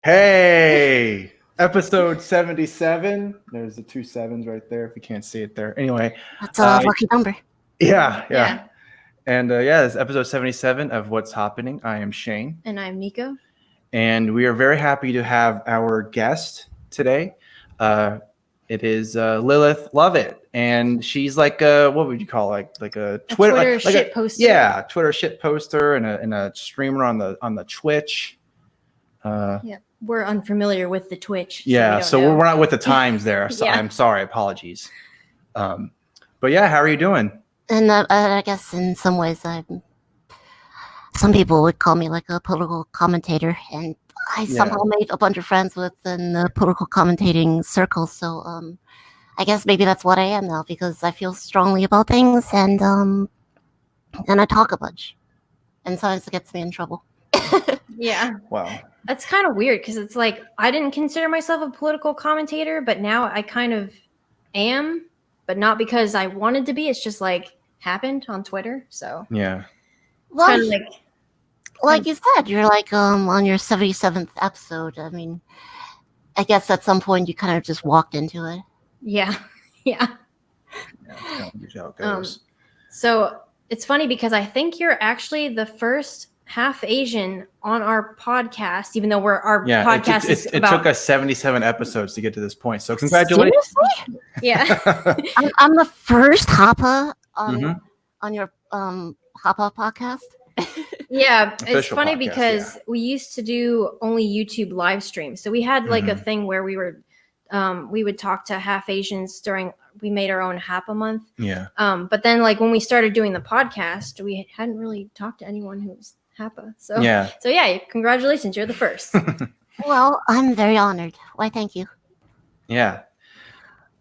Hey, episode 77. There's the 2 sevens right there if you can't see it there. Anyway, That's a lucky number. Yeah. And this is episode 77 of What's Happening. I am Shaine. And I'm Nico. And we are very happy to have our guest today. It is Lilith Lovett. And she's like what would you call like a Twitter shit poster. Yeah, Twitter shit poster and a streamer on the Twitch. Yeah, we're unfamiliar with the Twitch. So we're not with the times there. So I'm sorry, apologies. But yeah, how are you doing? And I guess in some ways, some people would call me like a political commentator, and I somehow made a bunch of friends within the political commentating circle. So I guess maybe that's what I am now, because I feel strongly about things, and I talk a bunch, and sometimes it gets me in trouble. Yeah. Wow. That's kind of weird because it's like I didn't consider myself a political commentator, but now I kind of am, but not because I wanted to be. It's just like happened on Twitter. So yeah. Well, kind of like you said, you're like on your 77th episode. I mean, I guess at some point you kind of just walked into it. Yeah. Yeah. Usually how it goes. So it's funny because I think you're actually the first half Asian on our podcast, even though our podcast it took us 77 episodes to get to this point. So congratulations. Seriously? Yeah. I'm the first Hapa on your Hapa podcast. Yeah, it's Official funny podcast, because we used to do only YouTube live streams. So we had like a thing where we would talk to half Asians we made our own Hapa month. Yeah. But then like when we started doing the podcast, we hadn't really talked to anyone who was Hapa. So congratulations, you're the first. Well, I'm very honored. Why, thank you. Yeah.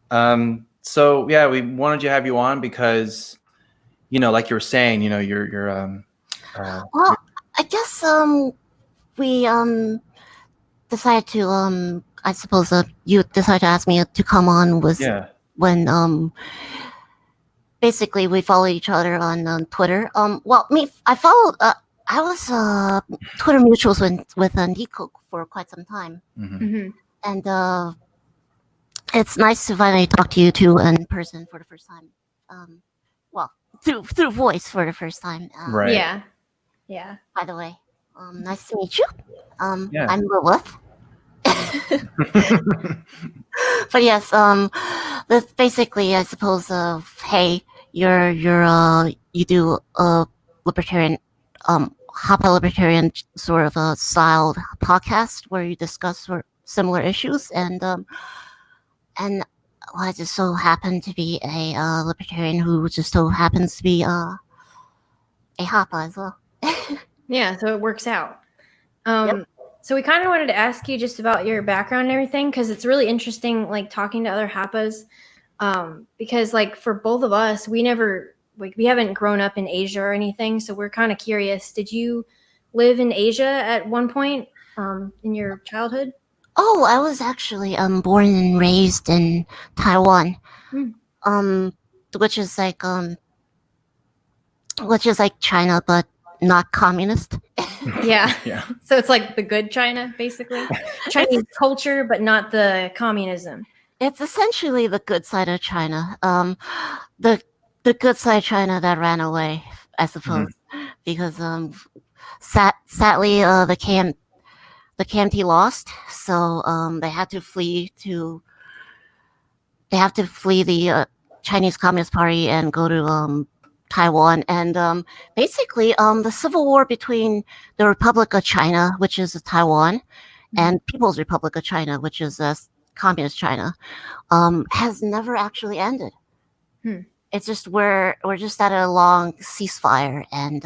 So we wanted to have you on because, like you were saying, you're well, I guess we decided to I suppose you decided to ask me to come on when basically we follow each other on Twitter. I followed I was Twitter mutuals with Nico for quite some time, and it's nice to finally talk to you two in person for the first time. Through voice for the first time. Right. Yeah. By the way, nice to meet you. I'm Lilith. But yes, that's basically, I suppose, hey, you do a libertarian, Hapa libertarian sort of a styled podcast where you discuss similar issues, and I just so happen to be a libertarian who just so happens to be a Hapa as well. Yeah, so it works out. So we kind of wanted to ask you just about your background and everything, because it's really interesting, like talking to other Hapas, because like for both of us, we haven't grown up in Asia or anything, so we're kind of curious. Did you live in Asia at one point in your childhood? Oh, I was actually born and raised in Taiwan, which is like China, but not communist. Yeah. So it's like the good China, basically. Chinese culture, but not the communism. It's essentially the good side of China. The good side of China that ran away, I suppose, because sadly the KMT lost, so they had to flee the Chinese Communist Party and go to Taiwan, and basically the civil war between the Republic of China, which is Taiwan, and People's Republic of China, which is Communist China, has never actually ended. It's just we're just at a long ceasefire, and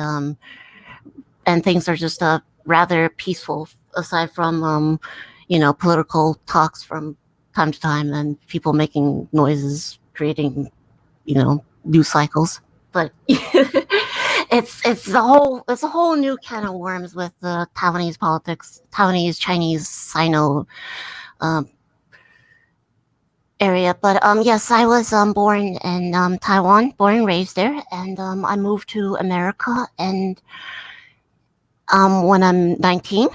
things are just rather peaceful, aside from political talks from time to time and people making noises, creating news cycles. But it's a whole new can of worms with the Taiwanese politics, Taiwanese, Chinese, Sino area. But yes, I was born in Taiwan, born and raised there, and I moved to America and when I'm 19,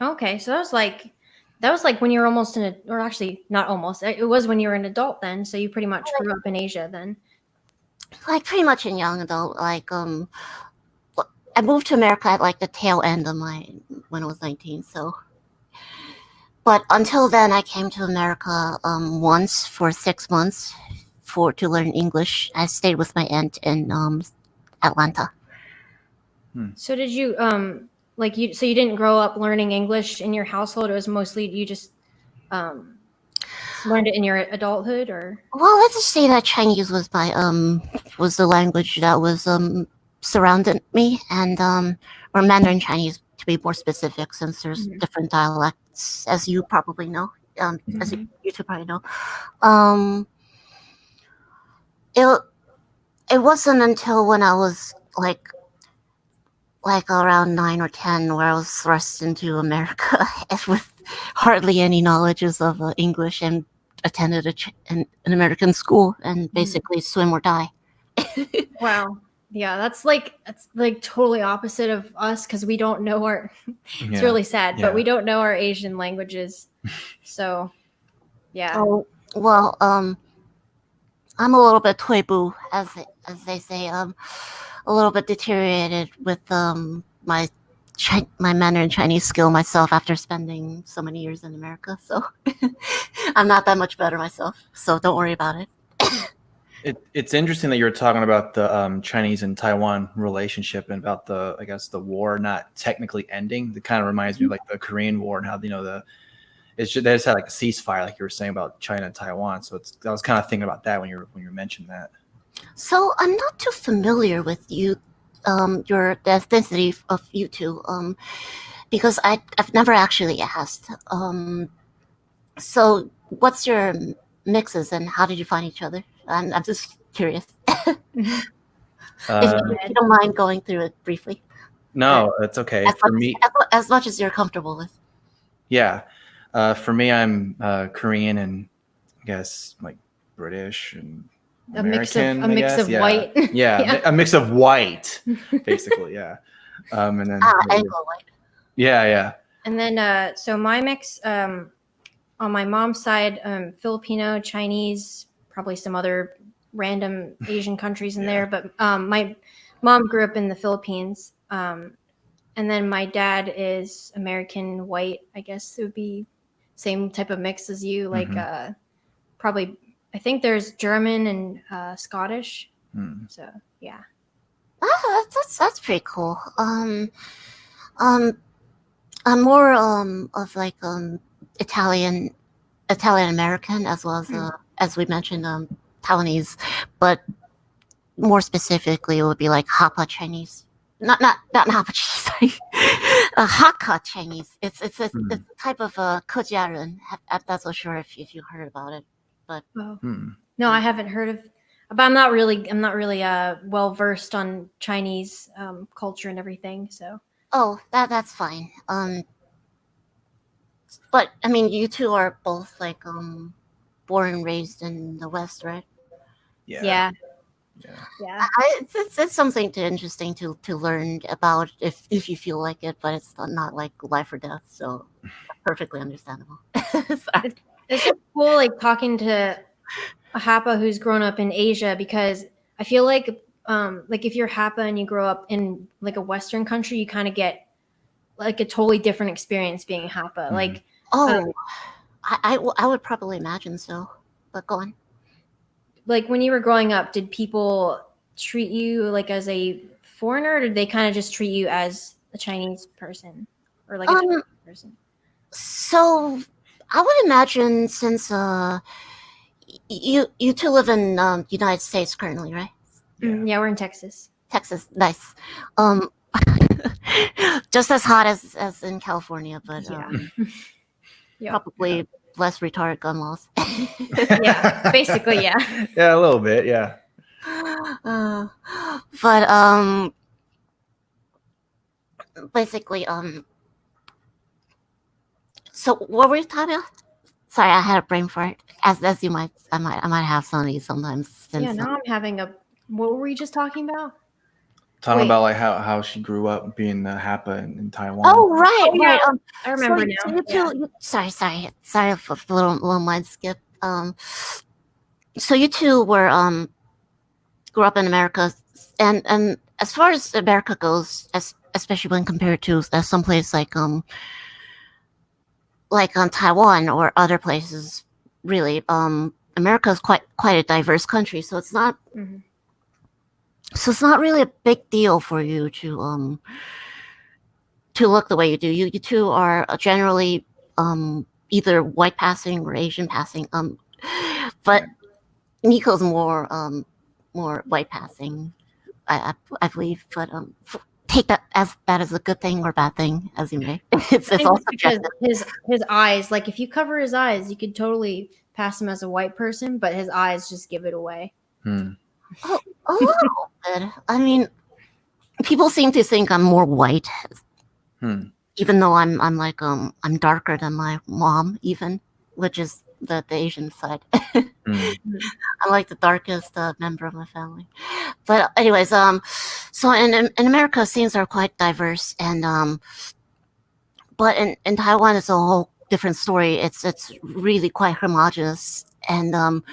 Okay, so that was like when you were almost or actually not almost. It was when you were an adult then. So you pretty much grew up in Asia then. Like pretty much in young adult. Like I moved to America at like the tail end of when I was 19. So, but until then, I came to America once for 6 months to learn English. I stayed with my aunt in Atlanta. So did you so you didn't grow up learning English in your household? It was mostly you just learned it in your adulthood, or? Well, let's just say that Chinese was was the language that was surrounded me, and or Mandarin Chinese to be more specific, since there's different dialects, as you probably know, as you two probably know. It wasn't until when I was like around 9 or 10 where I was thrust into America with hardly any knowledges of English, and attended an American school, and basically swim or die. Wow. Yeah, that's like totally opposite of us, because we don't know our it's really sad, but we don't know our Asian languages. So yeah. Oh, well, I'm a little bit toibu, as they say, a little bit deteriorated with my Mandarin Chinese skill myself after spending so many years in America. So I'm not that much better myself. So don't worry about it. It's interesting that you're talking about the Chinese and Taiwan relationship, and about the war not technically ending. It kind of reminds me of like the Korean War, and how they just had like a ceasefire, like you were saying about China and Taiwan. So I was kind of thinking about that when you mentioned that. So I'm not too familiar with the ethnicity of you two, because I've never actually asked. So what's your mixes, and how did you find each other? I'm just curious. If you don't mind going through it briefly. No, that's okay. For me, as much as you're comfortable with. Yeah. For me, I'm Korean, and I guess like British and American. A mix of white. Yeah, a mix of white, basically. Yeah. And then Anglo-white. Yeah. And then so my mix on my mom's side, Filipino, Chinese, probably some other random Asian countries in there. But my mom grew up in the Philippines. And then my dad is American white. I guess it would be same type of mix as you, like probably. I think there's German and Scottish. So yeah. That's pretty cool. I'm more of like Italian American, as well as we mentioned Taiwanese, but more specifically it would be like Hapa Chinese. Not Hapa Chinese, sorry. Hakka Chinese. It's a type of Kojiaren. I'm not so sure if you heard about it, but no, I haven't heard of. But I'm not really well versed on Chinese culture and everything. So that's fine. But I mean, you two are both like born and raised in the West, right? Yeah. It's something interesting to learn about if you feel like it, but it's not like life or death, so perfectly understandable. It's so cool, like talking to a Hapa who's grown up in Asia, because I feel like if you're Hapa and you grow up in like a Western country, you kind of get like a totally different experience being Hapa. Like I would probably imagine so, but go on. Like when you were growing up, did people treat you like as a foreigner, or did they kind of just treat you as a Chinese person, or like a Chinese person? So I would imagine, since you two live in United States currently, right? Yeah, we're in Texas. Texas, nice. Just as hot as in California, but probably less retarded gun laws. Yeah, basically, yeah. Yeah, a little bit, yeah. But basically, so what were you talking about? Sorry, I had a brain fart. As you might, I might have some of these sometimes. Yeah, now I'm having a. What were we just talking about? talking about like how she grew up being the Hapa in Taiwan. Oh right, right. I remember so, now. So you two, sorry for the little mind skip. So you two were grew up in America, and as far as America goes, especially when compared to some place like Taiwan or other places, really, America is quite a diverse country. So it's not. Mm-hmm. So it's not really a big deal for you to look the way you do. You two are generally either white passing or Asian passing. But Nico's more white passing, I believe. But take that as a good thing or bad thing, as you may. It's all subjective. Because his eyes, like if you cover his eyes, you could totally pass him as a white person, but his eyes just give it away. Oh, a little bit. I mean, people seem to think I'm more white, even though I'm like I'm darker than my mom, even, which is the Asian side. I'm like the darkest member of my family. But anyways, so in America, things are quite diverse, and but in Taiwan, it's a whole different story. It's really quite homogenous, and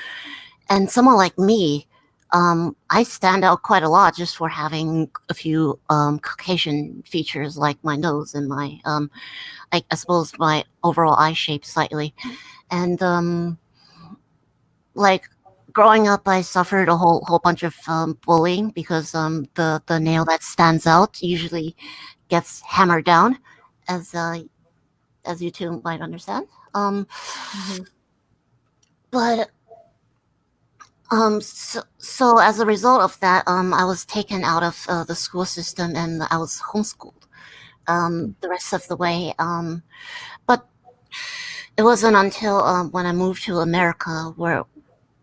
someone like me. I stand out quite a lot just for having a few Caucasian features, like my nose and my, I suppose my overall eye shape slightly. And like growing up, I suffered a whole bunch of bullying because the nail that stands out usually gets hammered down, as you two might understand. But so as a result of that, I was taken out of the school system and I was homeschooled the rest of the way. But it wasn't until when I moved to America where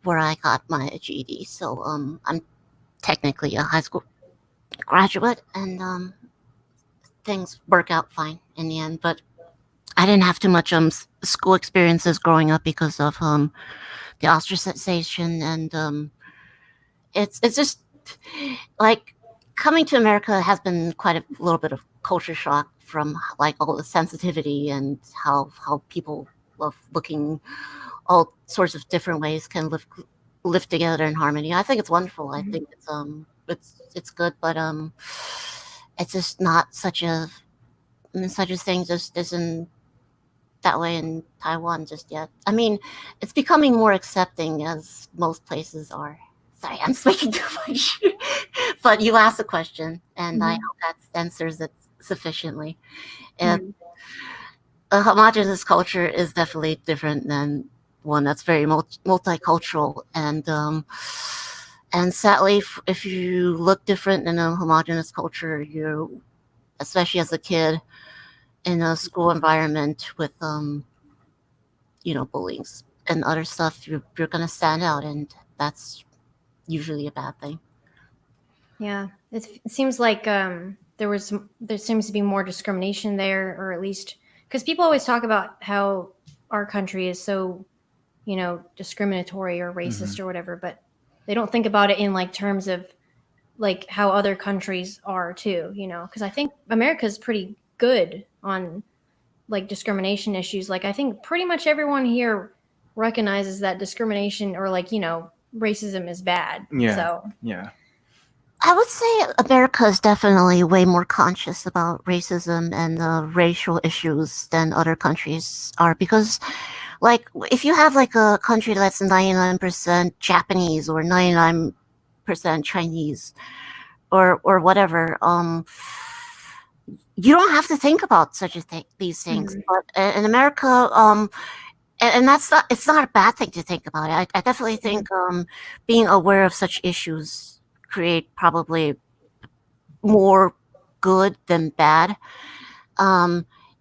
I got my GED. So I'm technically a high school graduate, and things work out fine in the end. But I didn't have too much school experiences growing up because of the ostracization, and it's just like coming to America has been quite a little bit of culture shock from like all the sensitivity and how people love looking all sorts of different ways can live together in harmony. I think it's wonderful. I think it's good, but it's just not such a thing just isn't that way in Taiwan just yet. I mean, it's becoming more accepting as most places are. Sorry, I'm speaking too much. But you asked a question, and I hope that answers it sufficiently. And a homogenous culture is definitely different than one that's very multicultural. And sadly, if you look different in a homogenous culture, you, especially as a kid, in a school environment with bullying and other stuff, you're gonna stand out, and that's usually a bad thing. Yeah, it seems like there seems to be more discrimination there, or at least because people always talk about how our country is so discriminatory or racist or whatever, but they don't think about it in like terms of like how other countries are too, because I think America's pretty good on like discrimination issues. Like I think pretty much everyone here recognizes that discrimination or like racism is bad. I would say America is definitely way more conscious about racism and racial issues than other countries are, because like if you have like a country that's 99% Japanese or 99% Chinese or whatever, you don't have to think about such these things. But in America, and it's not a bad thing to think about it. I definitely think being aware of such issues create probably more good than bad.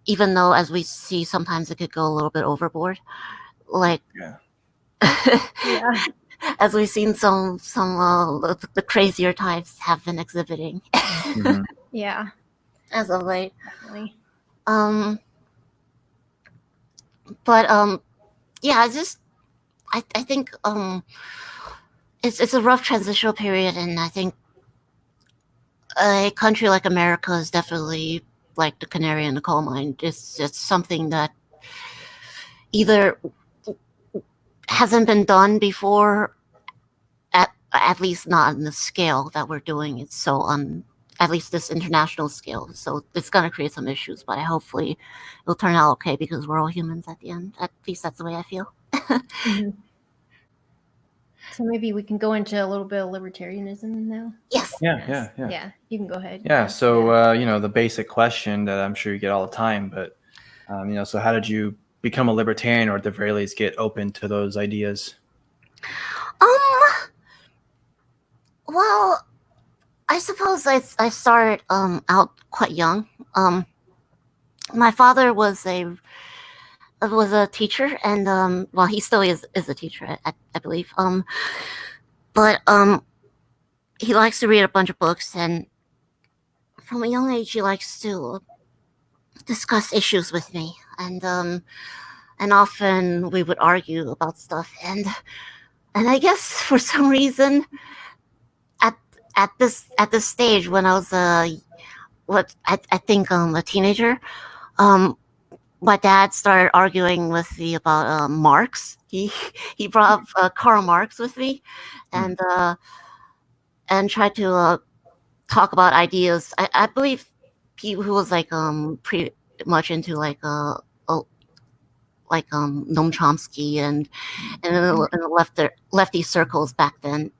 Even though, as we see, sometimes it could go a little bit overboard. Like, as we've seen some the crazier types have been exhibiting. As of late. Definitely. But yeah, I think it's a rough transitional period, and I think a country like America is definitely like the canary in the coal mine. It's something that either hasn't been done before, at least not on the scale that we're doing it. So on at least this international scale. So it's going to create some issues, but hopefully it'll turn out okay because we're all humans at the end. At least that's the way I feel. Mm-hmm. So maybe we can go into a little bit of libertarianism now. Yes. Yeah. You can go ahead. Yeah. So the basic question that I'm sure you get all the time, but so how did you become a libertarian, or at the very least get open to those ideas? Well, I suppose I started out quite young. My father was a teacher, and well, he still is a teacher, I believe. But he likes to read a bunch of books, and from a young age, he likes to discuss issues with me, and often we would argue about stuff, and I guess for some reason, at this stage when I was I think a teenager, my dad started arguing with me about Marx. He brought up Karl Marx with me, and tried to talk about ideas. I believe he was like pretty much into like Noam Chomsky and in the lefty circles back then.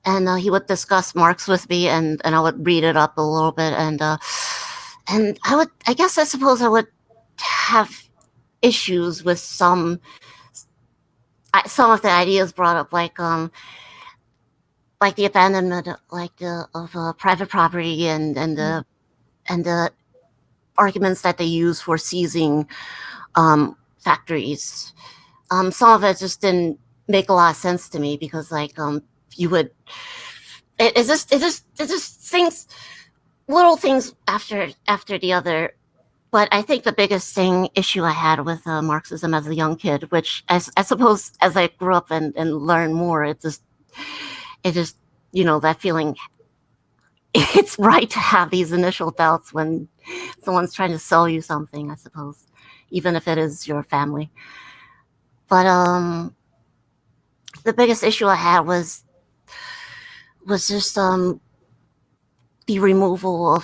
And he would discuss Marx with me, and I would read it up a little bit, and I suppose I would have issues with some of the ideas brought up, like the abandonment, of private property, and the arguments that they use for seizing factories. Some of it just didn't make a lot of sense to me because, like, you would. It's just things, little things after the other. But I think the biggest issue I had with Marxism as a young kid, which I suppose as I grew up and learned more, it just that feeling. It's right to have these initial doubts when someone's trying to sell you something, I suppose, even if it is your family. But the biggest issue I had was just the removal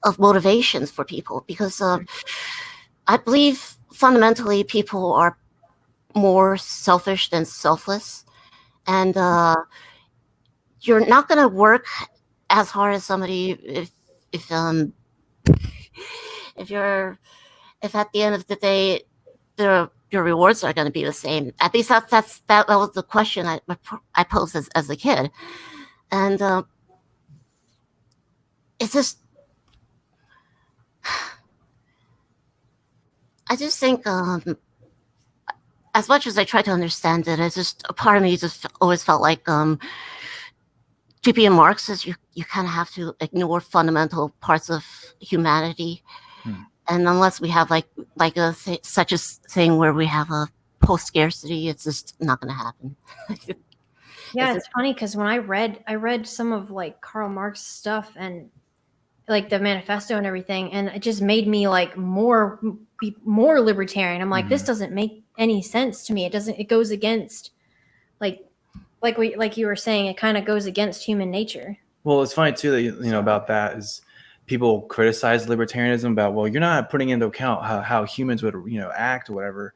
of motivations for people, because I believe fundamentally people are more selfish than selfless, and you're not going to work as hard as somebody if at the end of the day your rewards are going to be the same. At least that was the question I posed as a kid, and it's just. I just think, as much as I try to understand it, it's just a part of me just always felt like, to be a Marxist, you kind of have to ignore fundamental parts of humanity, and unless we have such a thing where we have a post scarcity, it's just not going to happen. Yeah, it's funny because when I read some of like Karl Marx stuff and like the manifesto and everything, and it just made me like be more libertarian. I'm like, this doesn't make any sense to me. It goes against like you were saying, it kind of goes against human nature. Well, it's funny too that about that is people criticize libertarianism about, well, you're not putting into account how humans would act or whatever.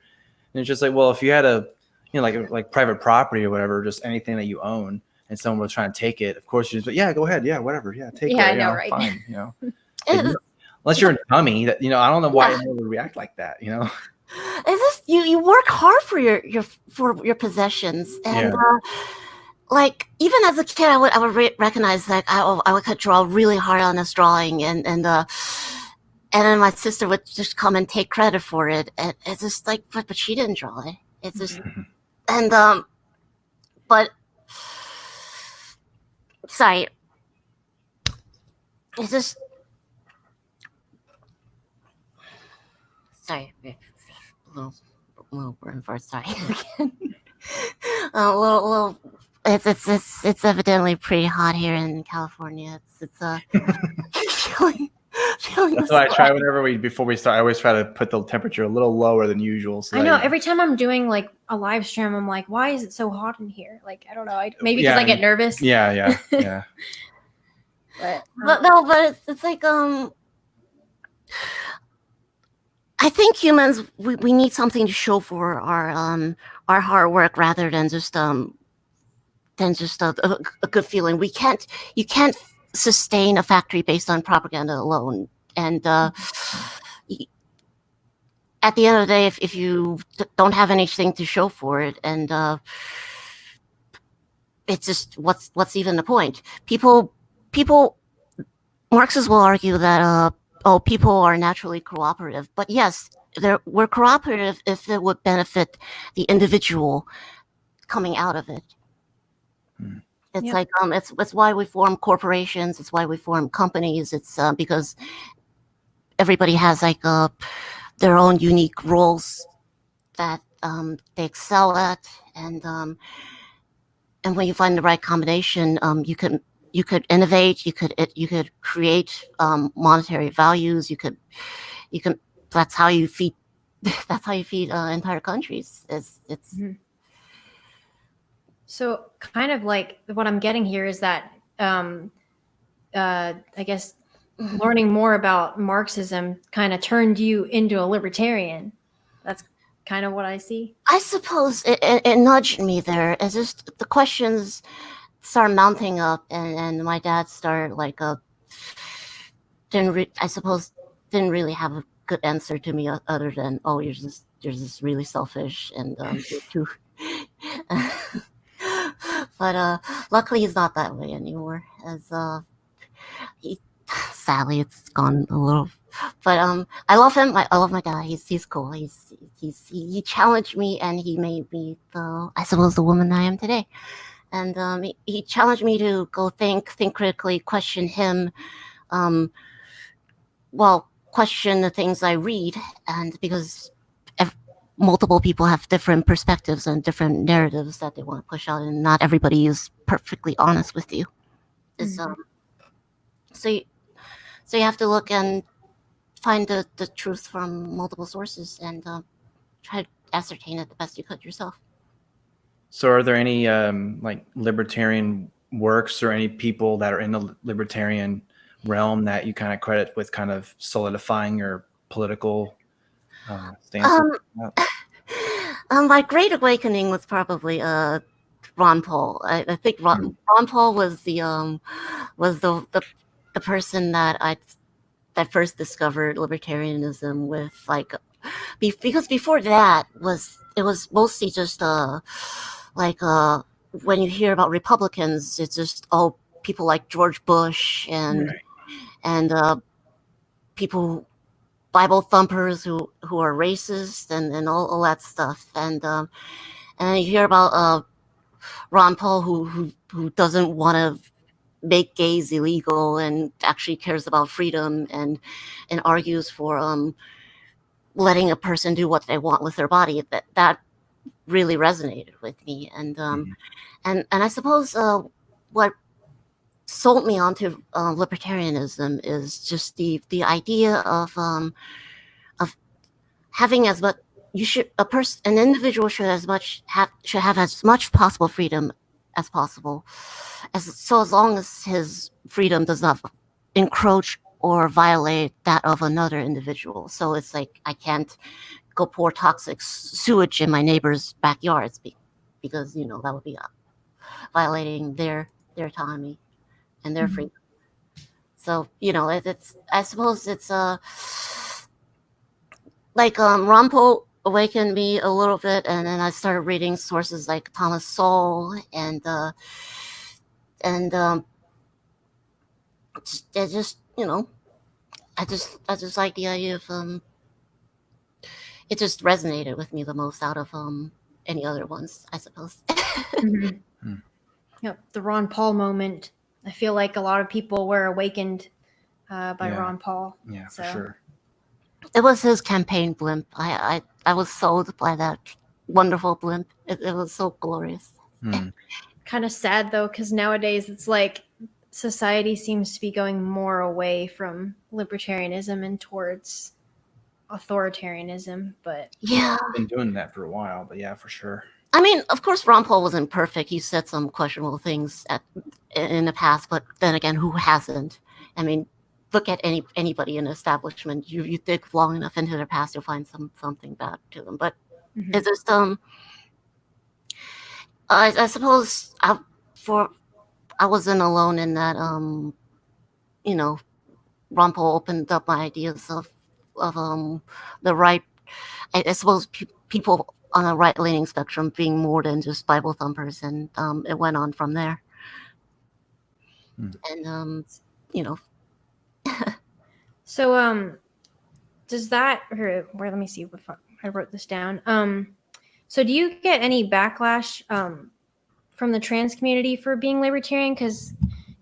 And it's just like, well, if you had a like private property or whatever, just anything that you own, and someone was trying to take it, of course you just, yeah, go ahead, yeah, whatever, yeah, take it. Yeah, I know, right? Fine, unless you're a dummy, that I don't know why anyone would react like that, It's just you work hard for your possessions, and like even as a kid, I would recognize that I would draw really hard on this drawing, and then my sister would just come and take credit for it, and it's just like, but she didn't draw it. It's just and but. Sorry. It's just. Sorry. A little burn for sorry. A little It's evidently pretty hot here in California. It's feeling That's why I try before we start. I always try to put the temperature a little lower than usual. So I know every time I'm doing like a live stream, I'm like, why is it so hot in here? Like, I don't know. Maybe because I get nervous. Yeah. but it's like I think humans we need something to show for our hard work rather than just a good feeling. You can't sustain a factory based on propaganda alone. And at the end of the day, if you don't have anything to show for it, and it's just what's even the point? People, Marxists will argue that people are naturally cooperative, but yes, we're cooperative if it would benefit the individual coming out of it. It's like it's why we form corporations. It's why we form companies. It's because everybody has like their own unique roles that they excel at, and when you find the right combination, you could innovate. You could create monetary values. You can. That's how you feed. That's how you feed entire countries. It's. So kind of like what I'm getting here is that I guess learning more about Marxism kind of turned you into a libertarian. That's kind of what I see. I suppose it nudged me there. It's just the questions started mounting up, and my dad started like didn't really have a good answer to me other than, oh, you're just really selfish and you're too. But luckily he's not that way anymore. As sadly it's gone a little. But I love him. I love my dad. He's cool. He challenged me, and he made me the woman I am today. And he challenged me to go think critically, question him, question the things I read, and because multiple people have different perspectives and different narratives that they want to push out, and not everybody is perfectly honest with you. So you have to look and find the truth from multiple sources and try to ascertain it the best you could yourself. So are there any like libertarian works or any people that are in the libertarian realm that you kind of credit with kind of solidifying your political stance? My great awakening was probably Ron Paul. I think Ron Paul was the person that I first discovered libertarianism with, like, because before that it was mostly just when you hear about Republicans, it's just people like George Bush and people, Bible thumpers who are racist and all that stuff, and you hear about Ron Paul who doesn't want to make gays illegal and actually cares about freedom and argues for letting a person do what they want with their body. That really resonated with me, and I suppose what sold me onto libertarianism is just the idea of having as much an individual should have as much possible freedom as possible, as long as his freedom does not encroach or violate that of another individual. So it's like I can't go pour toxic sewage in my neighbor's backyards because that would be violating their autonomy and their freedom. So I suppose it's like Ron Paul awakened me a little bit, and then I started reading sources like Thomas Sowell and I just like the idea of it just resonated with me the most out of any other ones, I suppose. Yep, the Ron Paul moment. I feel like a lot of people were awakened by Ron Paul. Yeah, for sure. It was his campaign blimp. I was sold by that wonderful blimp. It was so glorious. kind of sad though, because nowadays it's like society seems to be going more away from libertarianism and towards authoritarianism. But yeah, I've been doing that for a while, but yeah, for sure. I mean, of course, Ron Paul wasn't perfect. He said some questionable things in the past, but then again, who hasn't? I mean, look at anybody in the establishment. You dig long enough into their past, you'll find something bad to them. But it's just I suppose I wasn't alone in that. You know, Ron Paul opened up my ideas of the right. I suppose people on a right-leaning spectrum being more than just Bible thumpers, and it went on from there. And you know. So does that? Or let me see if I wrote this down. So do you get any backlash from the trans community for being libertarian? Because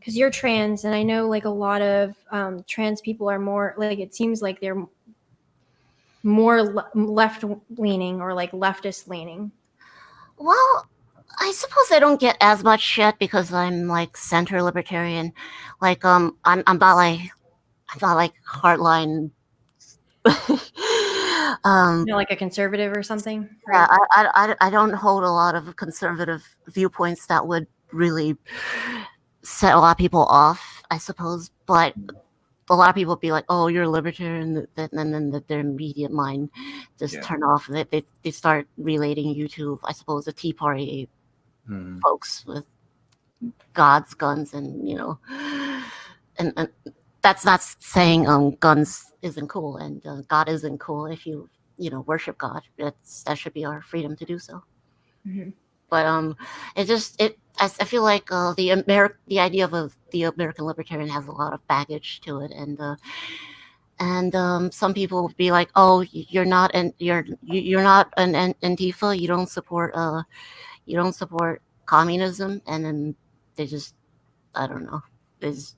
you're trans, and I know like a lot of trans people are more like, it seems like they're more left leaning or like leftist leaning. Well, I suppose I don't get as much shit because I'm like center libertarian. Like I'm not like hardline. Like a conservative or something. Right? Yeah, I don't hold a lot of conservative viewpoints that would really set a lot of people off, I suppose. But a lot of people be like, "Oh, you're a libertarian," and then their immediate mind just turn off. They start relating you to, I suppose, the Tea Party folks with gods, guns, and and that's not saying guns isn't cool and God isn't cool. If you worship God, that should be our freedom to do so. But I feel like the idea of the American libertarian has a lot of baggage to it, and some people would be like, "Oh, you're not an Antifa. You don't support communism," and then they just, I don't know, it's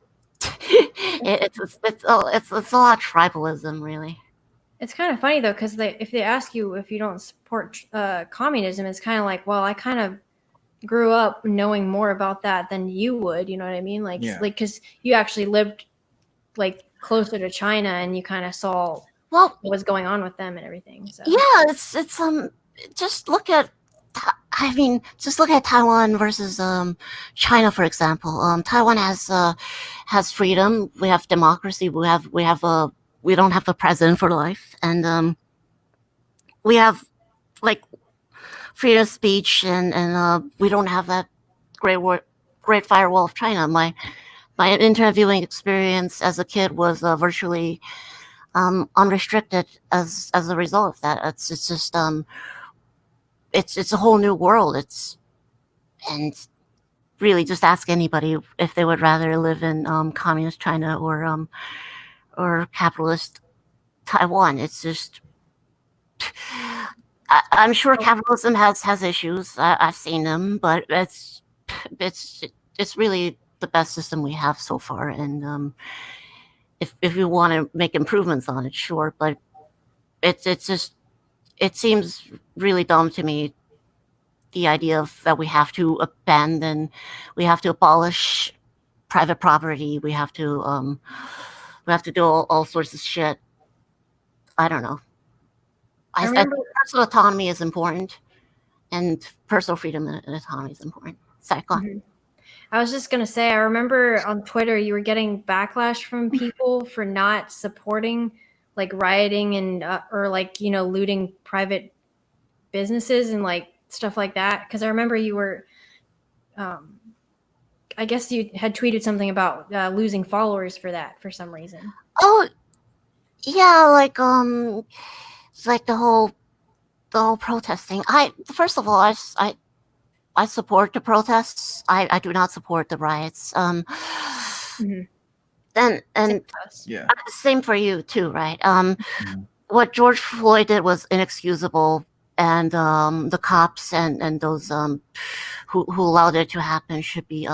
a lot of tribalism, really. It's kind of funny though, because if they ask you if you don't support communism, it's kind of like, well, I kind of grew up knowing more about that than you would. You know what I mean? Like because you actually lived like closer to China and you kind of saw what was going on with them and everything. So yeah, it's just look at. Just look at Taiwan versus China, for example. Taiwan has freedom. We have democracy. We don't have the president for life, and we have like freedom of speech, and we don't have that great firewall of China. My internet viewing experience as a kid was virtually unrestricted as a result of that. It's just it's a whole new world. And really just ask anybody if they would rather live in communist China or capitalist Taiwan. It's just, I'm sure capitalism has issues. I've seen them, but it's really the best system we have so far. And if you want to make improvements on it, sure, but it seems really dumb to me, the idea that we have to abolish private property. We have to do all sorts of shit. I don't know. I think personal autonomy is important, and personal freedom and autonomy is important. Sorry, go on. I was just gonna say, I remember on Twitter you were getting backlash from people for not supporting like rioting and or like looting private businesses and like stuff like that, because I remember you were I guess you had tweeted something about losing followers for that for some reason. Oh yeah, like it's like the whole protesting. First of all, I support the protests. I do not support the riots. And yeah, same for you too, right? What George Floyd did was inexcusable, and the cops and those who allowed it to happen should be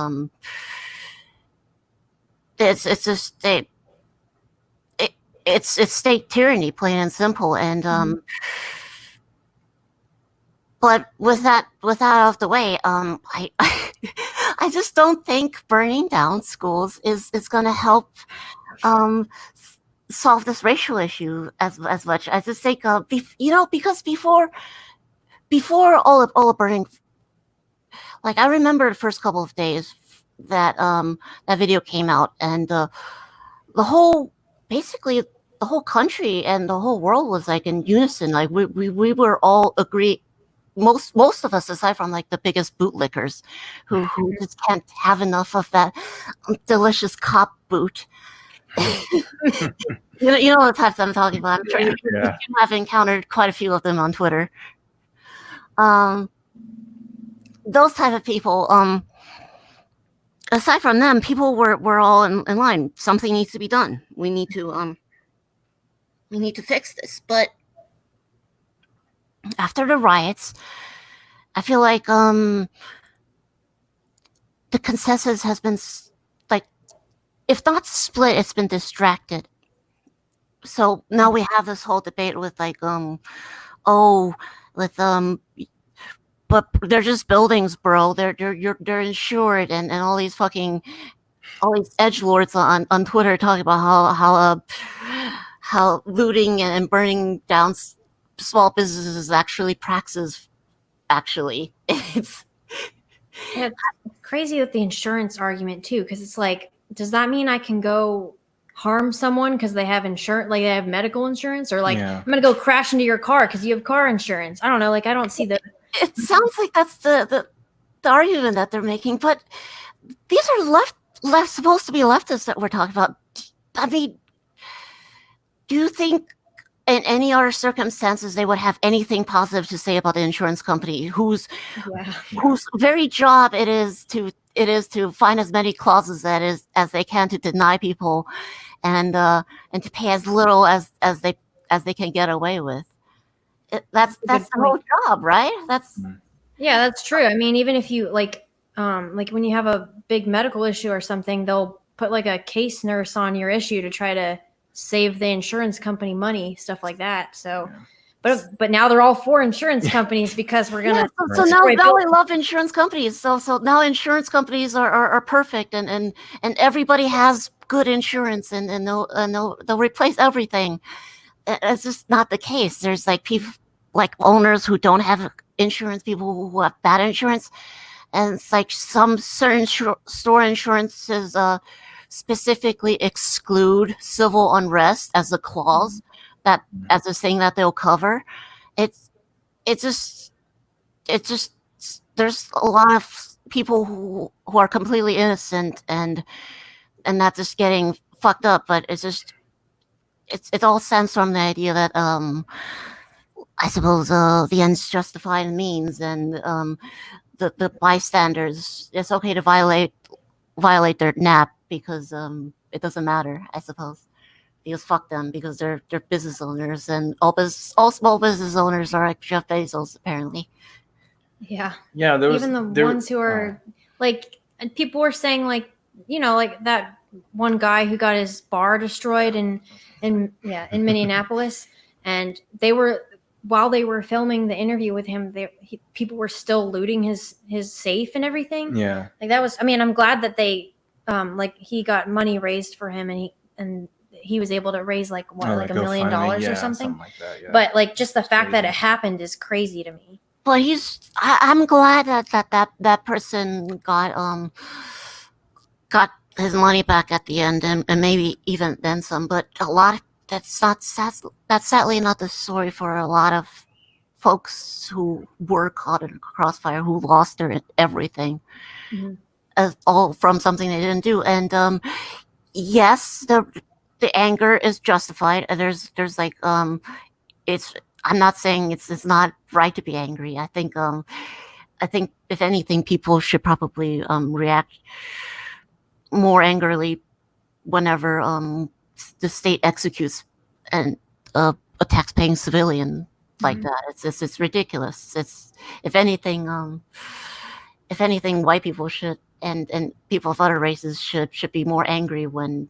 it's just it's state tyranny, plain and simple. And But with that out of the way, I I just don't think burning down schools is going to help solve this racial issue as much. I just think because before all of burning, like I remember the first couple of days that that video came out, and the whole basically the whole country and the whole world was like in unison. Like we were all agree. Most of us, aside from like the biggest bootlickers, who just can't have enough of that delicious cop boot. you know the types I'm talking about. I'm sure you have encountered quite a few of them on Twitter. Those type of people. Aside from them, people were all in line. Something needs to be done. We need to fix this. But after the riots, I feel like the consensus has been like, if not split, it's been distracted. So now we have this whole debate with like but they're just buildings, bro. They're insured, and all these edgelords on Twitter talking about how looting and burning down small businesses is actually praxis. Actually, it's crazy with the insurance argument too, because it's like, does that mean I can go harm someone because they have insurance, like they have medical insurance, or like I'm gonna go crash into your car because you have car insurance? I don't know. Like I don't see the. It sounds like that's the argument that they're making, but these are left supposed to be leftists that we're talking about. I mean, do you think in any other circumstances they would have anything positive to say about the insurance company whose very job it is to find as many clauses as they can to deny people and to pay as little as they can get away with? That's the whole job, right? That's true. I mean, even if you like when you have a big medical issue or something, they'll put like a case nurse on your issue to try to save the insurance company money, stuff like that. So, but now they're all for insurance companies because we're gonna. So now we love insurance companies. So now insurance companies are perfect, and everybody has good insurance, and they'll replace everything. It's just not the case. There's like people, like owners who don't have insurance, people who have bad insurance, and it's like some certain store insurances specifically exclude civil unrest as a clause, that as a thing that they'll cover. It's just there's a lot of people who are completely innocent and not just getting fucked up, but it's just. It all stems from the idea that I suppose the ends justify the means, and the bystanders, it's okay to violate their nap because it doesn't matter, I suppose, because fuck them, because they're business owners, and all small business owners are like Jeff Bezos apparently. Yeah. Even the ones who are like, and people were saying like, like that one guy who got his bar destroyed in Minneapolis, and while they were filming the interview with him, people were still looting his safe and everything. Yeah, like that was. I mean, I'm glad that they he got money raised for him, and he was able to raise like $1 million or something like that. Yeah. But like just the fact that it happened is crazy to me. Well, I'm glad that person got his money back at the end, and maybe even then some. But that's sadly not the story for a lot of folks who were caught in a crossfire, who lost their everything, all from something they didn't do. And yes, the anger is justified. There's like it's. I'm not saying it's not right to be angry. I think if anything, people should probably react more angrily whenever the state executes a tax-paying civilian like that. It's ridiculous. It's if anything, white people should and people of other races should be more angry when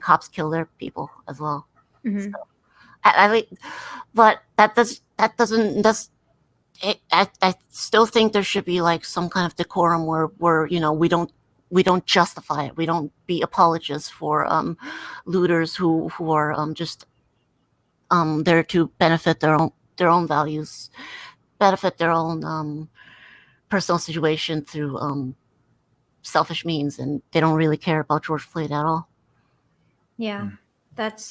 cops kill their people as well. So, but that doesn't I still think there should be like some kind of decorum where we don't justify it. We don't be apologists for looters who are just there to benefit their own values, benefit their own personal situation through selfish means, and they don't really care about George Floyd at all. Yeah, that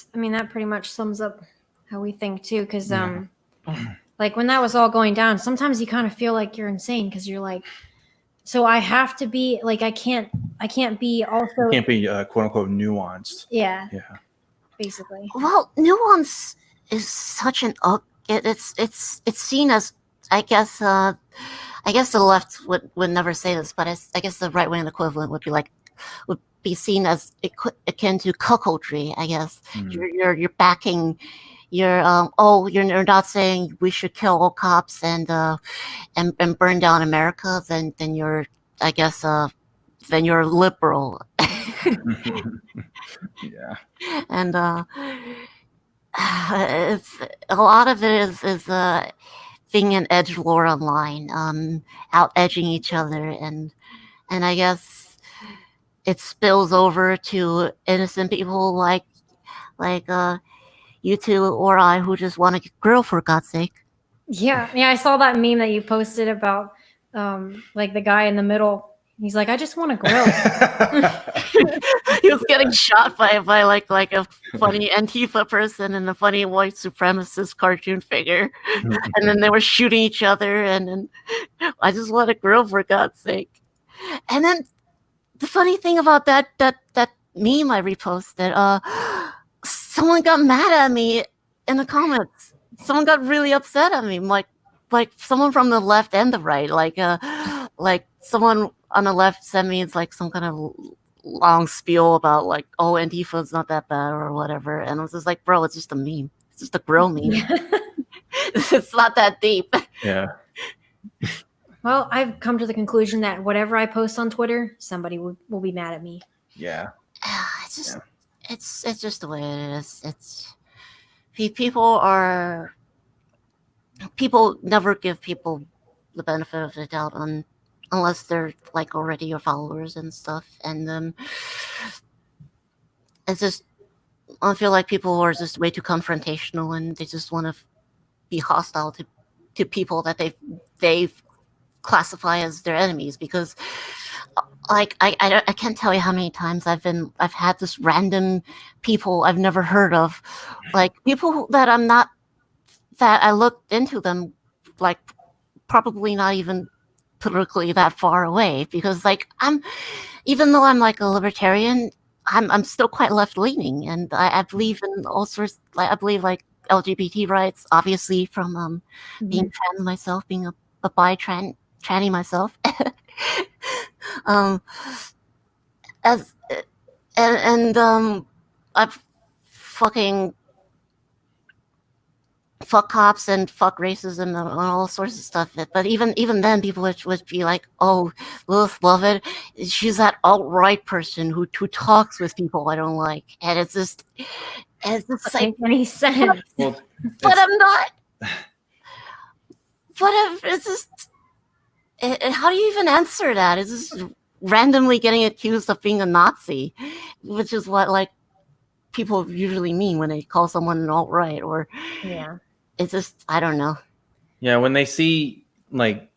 pretty much sums up how we think too. Because like when that was all going down, sometimes you kind of feel like you're insane because you're like, so I have to be like, I can't be also can't be quote unquote nuanced. Yeah, basically. Well, nuance is such an it's seen as, I guess the left would never say this, but I guess the right wing equivalent would be seen as akin to cuckoldry. I guess you're backing. You're not saying we should kill all cops and burn down America. Then you're, I guess, then you're liberal. Yeah. And it's a lot of it is being an edgelord online, out edging each other, and I guess it spills over to innocent people like you two or I who just want to grill, for God's sake. Yeah, I saw that meme that you posted about like the guy in the middle. He's like, I just want to grill. He was getting shot by like a funny Antifa person and a funny white supremacist cartoon figure, and then they were shooting each other. And then I just want to grill, for God's sake. And then the funny thing about that meme I reposted, someone got mad at me in the comments. Someone got really upset at me, like someone from the left and the right, like someone on the left sent me like some kind of long spiel about like, oh, Antifa's not that bad or whatever, and I was just like, bro, it's just a meme. It's just a grill meme. It's not that deep. Yeah. Well, I've come to the conclusion that whatever I post on Twitter, somebody will be mad at me. Yeah. It's just the way it is. It's people never give people the benefit of the doubt unless they're like already your followers and stuff. And it's just, I feel like people are just way too confrontational, and they just want to be hostile to people that they classify as their enemies, because like I can't tell you how many times I've had this random people I've never heard of, like people that I looked into them, like probably not even politically that far away, because like even though I'm like a libertarian, I'm still quite left leaning, and I believe in all sorts. Like I believe like LGBT rights, obviously from being trans myself, being a bi tranny myself. I've fucking fuck cops and fuck racism and all sorts of stuff. But even then, people would be like, "Oh, Lilith Lovett, she's that alt-right person who talks with people I don't like," and it's just doesn't make any sense. But I'm not. But it's just. How do you even answer that? It's just randomly getting accused of being a Nazi, which is what like people usually mean when they call someone an alt-right, or it's just, I don't know. Yeah, when they see like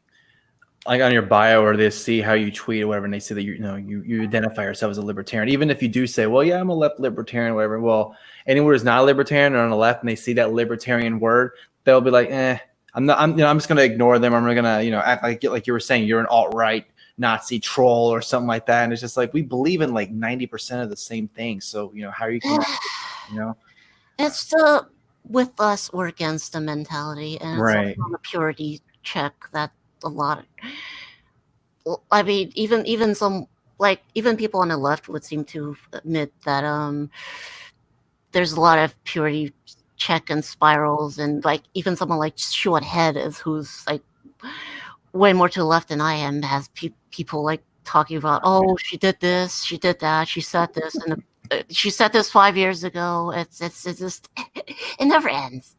on your bio, or they see how you tweet or whatever, and they see that you identify yourself as a libertarian, even if you do say, well, yeah, I'm a left libertarian, whatever. Well, anyone who's not a libertarian or on the left, and they see that libertarian word, they'll be like, I'm just gonna ignore them. I'm gonna, act like you were saying, you're an alt-right Nazi troll or something like that. And it's just like, we believe in like 90% of the same things. So, how are you gonna, It's the with us or against the mentality, and it's right. also a purity check that a lot of, I mean, even some, like, even people on the left would seem to admit that there's a lot of purity check and spirals, and like even someone like Short Head who's like way more to the left than I am, has people like talking about, oh, she did this, she did that, she said this, and she said this 5 years ago. It's just it never ends.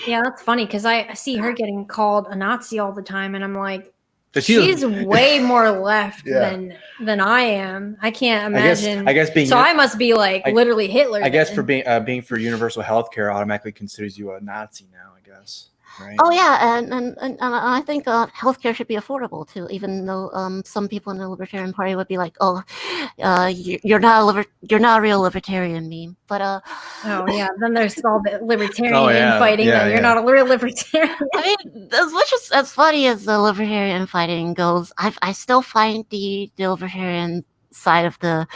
Yeah, that's funny because I see her getting called a Nazi all the time, and I'm like, But she's way more left Yeah. than I am. I can't imagine. I guess being so. I must be like literally Hitler. I guess then. for being for universal health care automatically considers you a Nazi now, I guess. Right? Oh yeah, and I think healthcare should be affordable too. Even though some people in the Libertarian Party would be like, "Oh, you're not a real libertarian meme." But oh yeah, then there's all the libertarian infighting that you're not a real libertarian. I mean, as much as funny as the libertarian fighting goes, I still find the libertarian side of the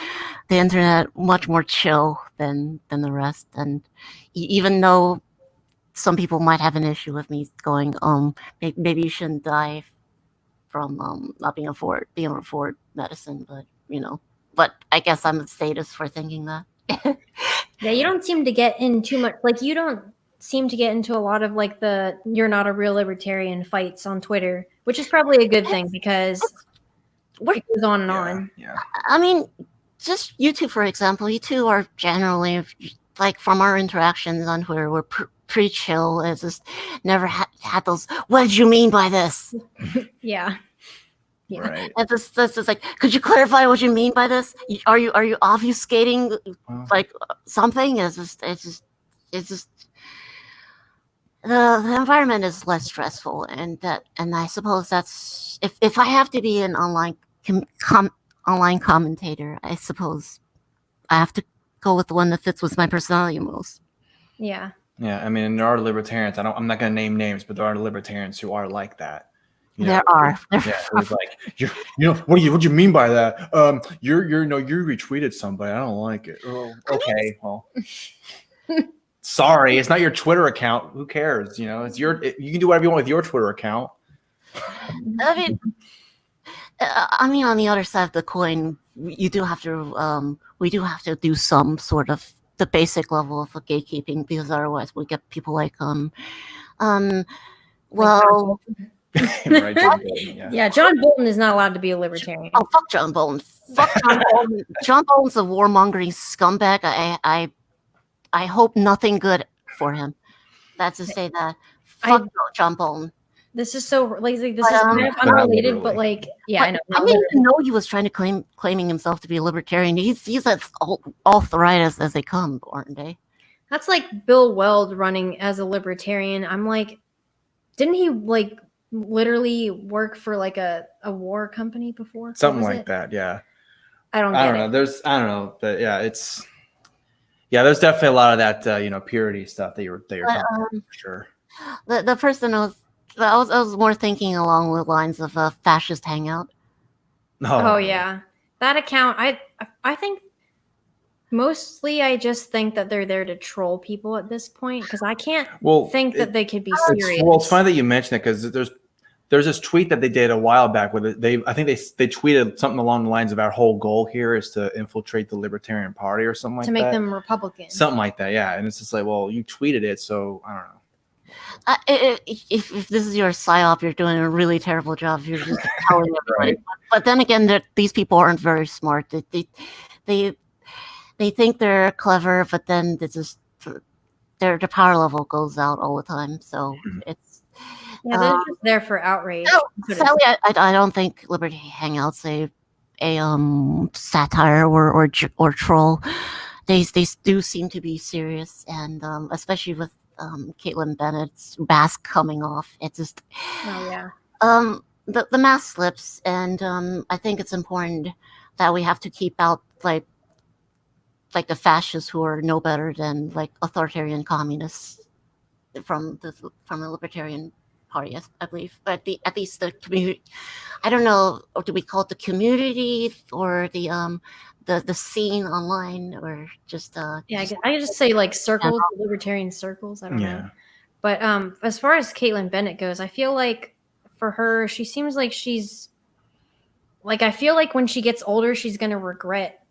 internet much more chill than the rest. And even though some people might have an issue with me going, maybe you shouldn't die from not being able to afford medicine, but but I guess I'm a sadist for thinking that. Yeah, you don't seem to get in too much. Like, you don't seem to get into a lot of like the "you're not a real libertarian" fights on Twitter, which is probably a good thing because it goes on and on. Yeah. I mean, just you two, for example, you two are generally, like, from our interactions on Twitter, we're pretty chill. It's just never had those, what did you mean by this? Yeah. Right. It's just like, could you clarify what you mean by this? Are you obfuscating like something? It's just the environment is less stressful, and I suppose that's if I have to be an online commentator, I suppose I have to go with the one that fits with my personality most. Yeah. Yeah, I mean, there are libertarians. I'm not going to name names, but there are libertarians who are like that. There are. Yeah, it's like what do you mean by that? You retweeted somebody. I don't like it. Oh, okay, well, sorry, it's not your Twitter account. Who cares? You can do whatever you want with your Twitter account. I mean, on the other side of the coin, you do have to. We do have to do some sort of the basic level of gatekeeping, because otherwise we get people like well. Right, John Bolton, yeah, John Bolton is not allowed to be a libertarian. Oh, fuck John Bolton. Fuck John Bolton. John Bolton's a warmongering scumbag. I hope nothing good for him. That's to say that. Fuck John Bolton. This is so lazy. This is kind of unrelated, but like, yeah, I know. I didn't even know he was trying to claiming himself to be a libertarian. He's as alt-right as they come, aren't they? That's like Bill Weld running as a libertarian. I'm like, didn't he like literally work for like a war company before? Something like that, yeah. I don't know. I don't know, but yeah, there's definitely a lot of that purity stuff that you're talking about, for sure. The person I was more thinking along the lines of a fascist hangout. Oh yeah, that account. I think mostly I just think that they're there to troll people at this point, because I can't think that they could be serious. It's funny that you mentioned it, because there's this tweet that they did a while back where I think they tweeted something along the lines of, our whole goal here is to infiltrate the Libertarian Party or something like that. To make them Republican. Something like that, yeah. And it's just like, well, you tweeted it, so I don't know. If this is your psyop, you're doing a really terrible job. You're just telling everybody. Right. But then again, these people aren't very smart. They think they're clever, but then their power level goes out all the time. So it's they're just there for outrage. Sadly, I don't think Liberty Hangouts a satire or troll. They do seem to be serious, and especially with Caitlin Bennett's mask coming off. It's just the mask slips, and I think it's important that we have to keep out like the fascists who are no better than like authoritarian communists from the Libertarian Party, I believe. But at least the community, I don't know, or do we call it the community or the scene online, or just I just say like circles, libertarian circles. I don't know. But as far as Caitlin Bennett goes, I feel like for her, she seems like she's like, I feel like when she gets older, she's gonna regret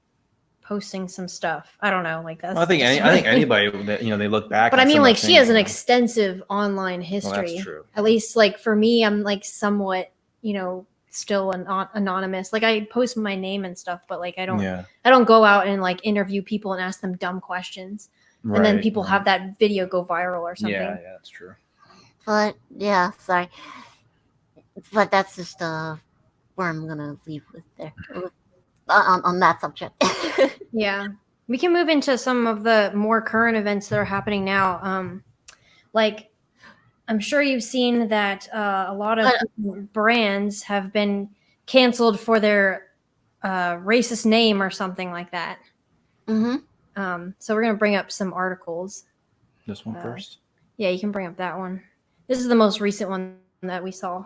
posting some stuff. I don't know, like that's. Well, I think anybody that they look back. But I mean, like, she has an extensive online history. Well, that's true. At least, like, for me, I'm like somewhat, still anonymous. Like, I post my name and stuff, but like I don't go out and like interview people and ask them dumb questions. and then people have that video go viral or something. Yeah, that's true. But yeah, sorry. But that's just where I'm gonna leave with there on that subject. Yeah, we can move into some of the more current events that are happening now. Like, I'm sure you've seen that a lot of brands have been canceled for their racist name or something like that. Mm-hmm. So we're gonna bring up some articles. This one first. Yeah, you can bring up that one. This is the most recent one that we saw.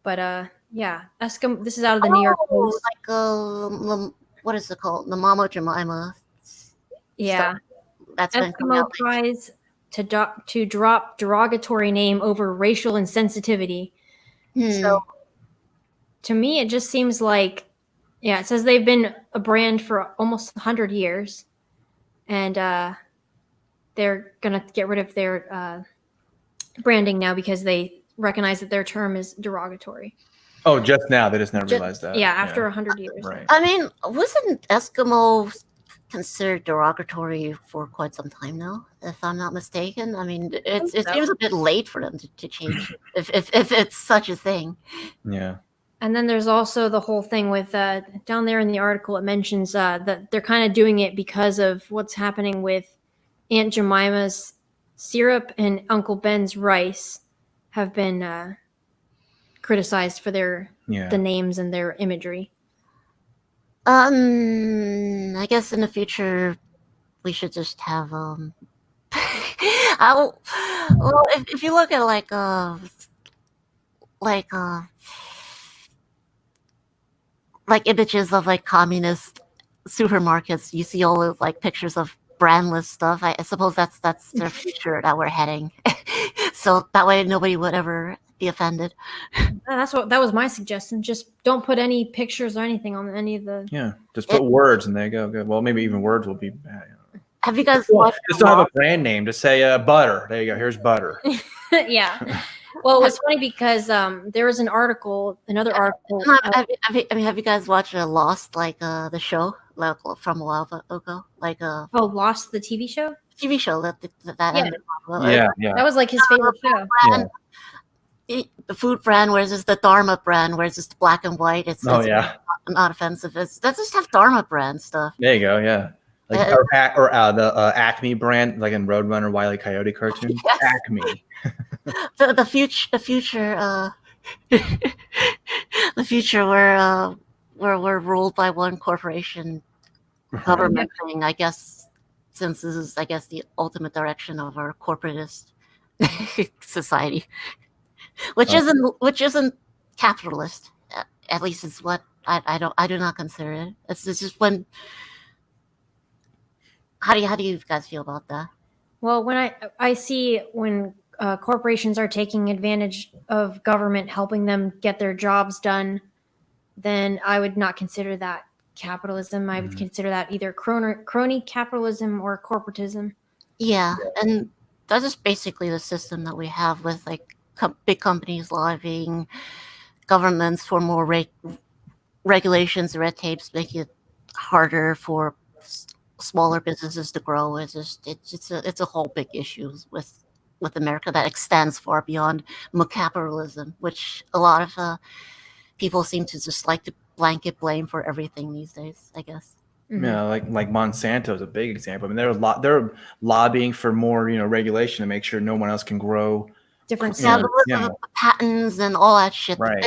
But yeah, Eskimo. This is out of the New York Post. Like what is it called? The Mama Jemima. Yeah, that's been coming out. Tries to drop derogatory name over racial insensitivity. So to me, it just seems like, yeah, it says they've been a brand for almost 100 years, and they're gonna get rid of their branding now because they recognize that their term is derogatory. Oh, just now they just never realized that. Yeah, after 100 years. Right. I mean, wasn't Eskimo considered derogatory for quite some time now, if I'm not mistaken? I mean, it seems a bit late for them to change if it's such a thing. Yeah. And then there's also the whole thing with down there in the article, it mentions that they're kind of doing it because of what's happening with Aunt Jemima's syrup and Uncle Ben's rice have been criticized for the names and their imagery. I guess in the future we should just have well, if you look at like images of like communist supermarkets, you see all those like pictures of brandless stuff. I suppose that's the future that we're heading. So that way nobody would ever be offended. That was my suggestion. Just don't put any pictures or anything on any of the. Yeah, just put words and there you go. Good. Well, maybe even words will be bad. Have you guys watched? Just don't have a brand name. Just say butter. There you go. Here's butter. Yeah. Well, it was funny because there was another article. Have you guys watched Lost, like the show, like from a while ago, like Lost, the TV show? TV show that ended. Yeah. That was like his favorite show. Yeah. The food brand, whereas it's the Dharma brand, whereas it's black and white. It's not offensive. Let's just have Dharma brand stuff. There you go. Yeah. Like the Acme brand, like in Roadrunner, Wile E. Coyote cartoon. Yes. Acme. the future where we're ruled by one corporation government thing. I guess since this is the ultimate direction of our corporatist society, which isn't capitalist. At least it's what I do not consider it. It's just when. How do you guys feel about that? Well, when I see when corporations are taking advantage of government helping them get their jobs done, then I would not consider that capitalism. I would consider that either crony capitalism or corporatism. Yeah, and that's just basically the system that we have with like big companies lobbying governments for more regulations, red tapes, making it harder for smaller businesses to grow. It's a whole big issue with America that extends far beyond capitalism, which a lot of people seem to just like to blanket blame for everything these days, I guess. Yeah, like Monsanto is a big example. I mean, they're lobbying for more regulation to make sure no one else can grow different patents and all that shit. Right.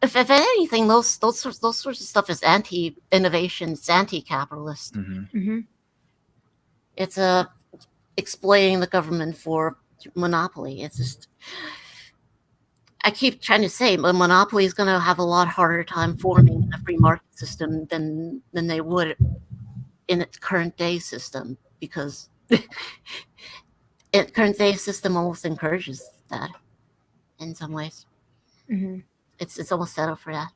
If anything, those sorts of stuff is anti-innovation, it's anti-capitalist. It's exploiting the government for monopoly. It's just, I keep trying to say, a monopoly is going to have a lot harder time forming in a free market system than they would in its current day system, because current day system almost encourages that in some ways. It's almost set up for that.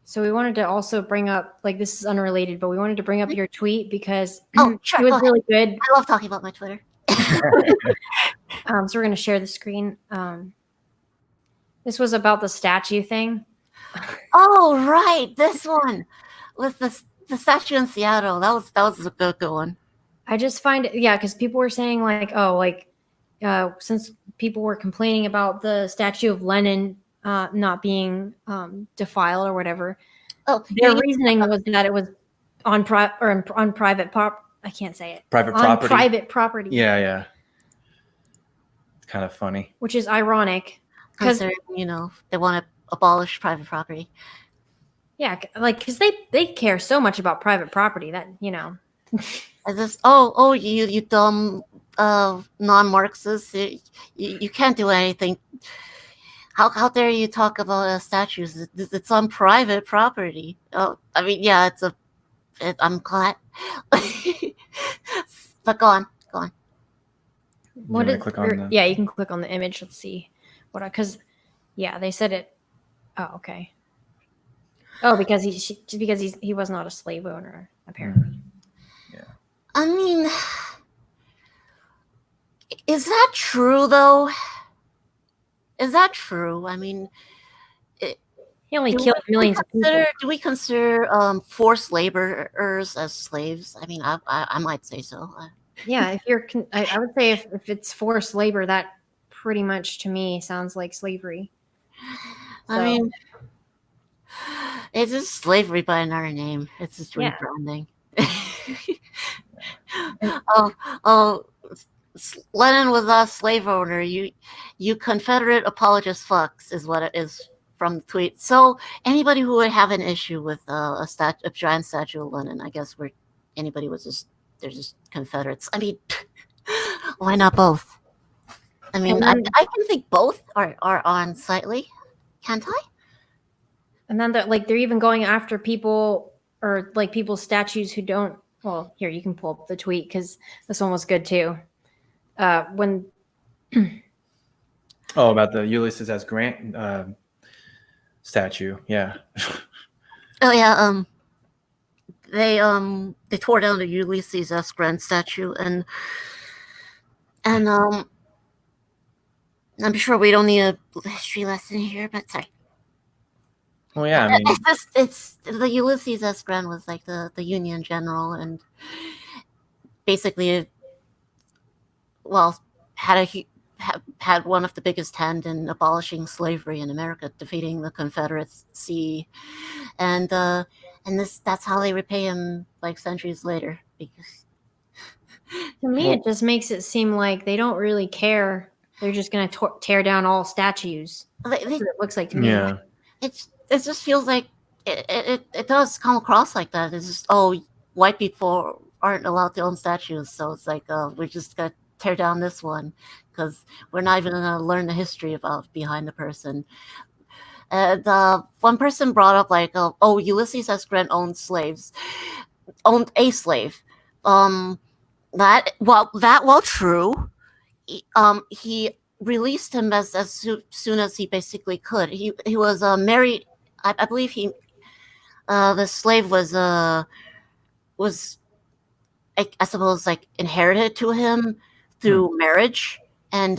So we wanted to also bring up, like, this is unrelated, but we wanted to bring up your tweet because sure, it was really good. I love talking about my Twitter. So we're going to share the screen. This was about the statue thing. Oh, right. This one with the statue in Seattle. That was a good one. I just find it, because people were saying like, since people were complaining about the statue of Lenin not being defiled or whatever, their reasoning was that it was on private I can't say it. Private on property. Private property. Yeah. It's kind of funny. Which is ironic. Because they want to abolish private property. Yeah, like, because they care so much about private property that, Is this, you dumb non-Marxists, you can't do anything. How dare you talk about statues? It's on private property. Oh, I mean, yeah, I'm glad. But go on. What is, yeah, you can click on the image. Let's see because they said it. Oh, okay. Oh, because he was not a slave owner, apparently. Yeah. I mean, is that true though? Is that true? I mean, he only killed millions of people. Do we consider forced laborers as slaves? I mean, I might say so. Yeah, I would say if it's forced labor, that pretty much to me sounds like slavery. So. I mean, it's just slavery by another name. It's just rebranding. Lenin was a slave owner. You Confederate apologist fucks is what it is from the tweet. So anybody who would have an issue with a giant statue of Lenin, I guess anybody was they're just Confederates. I mean, why not both? I mean, I can think both are on slightly, can't I? And then they're even going after people or like people's statues who don't. Well, here you can pull up the tweet because this one was good too. When about the Ulysses S. Grant statue, yeah. Oh yeah, they tore down the Ulysses S. Grant statue, and I'm sure we don't need a history lesson here, but sorry. Well, yeah, I mean, it's the Ulysses S. Grant was like the Union general, and basically, had one of the biggest hand in abolishing slavery in America, defeating the Confederacy, and that's how they repay him like centuries later. Because to me, it just makes it seem like they don't really care. They're just going to tear down all statues. That's what it looks like to me. Yeah, it just feels like it does come across like that. It's just white people aren't allowed to own statues, so it's like we're just gonna tear down this one because we're not even gonna learn the history behind the person. And one person brought up like, Ulysses S. Grant owned a slave. That true. He released him as soon as he basically could. He was married. I believe the slave was I suppose like inherited to him through marriage, and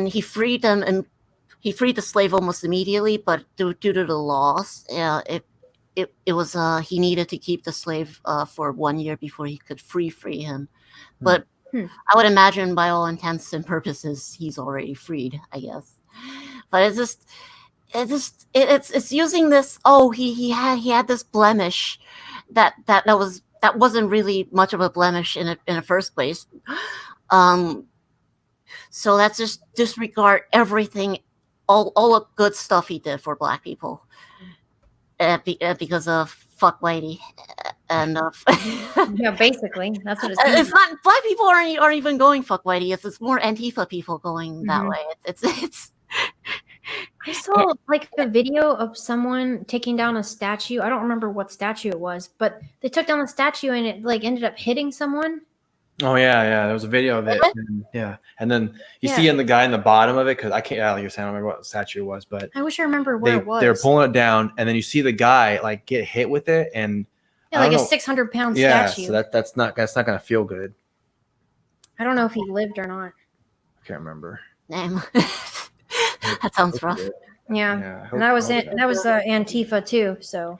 he freed them, and he freed the slave almost immediately. But due to the laws, it was he needed to keep the slave for 1 year before he could free him. But I would imagine, by all intents and purposes, he's already freed, I guess. But it's using this. He had this blemish that wasn't really much of a blemish in the first place. So let's just disregard everything, all the good stuff he did for Black people, because of fuck Whitey. And yeah, basically that's what it's not. Black people aren't even going fuck Whitey. It's more Antifa people going that way. It's I saw like a video of someone taking down a statue. I don't remember what statue it was, but they took down the statue and it like ended up hitting someone. Oh yeah. There was a video of it. And then you see the guy in the bottom of it, because I can't. Like you're saying, I don't remember what statue it was, but I wish I remember where it was. They're pulling it down, and then you see the guy like get hit with it, and like a 600-pound statue. Yeah, so that's not gonna feel good. I don't know if he lived or not. I can't remember. Damn. That sounds rough. Yeah. And that was Antifa too. So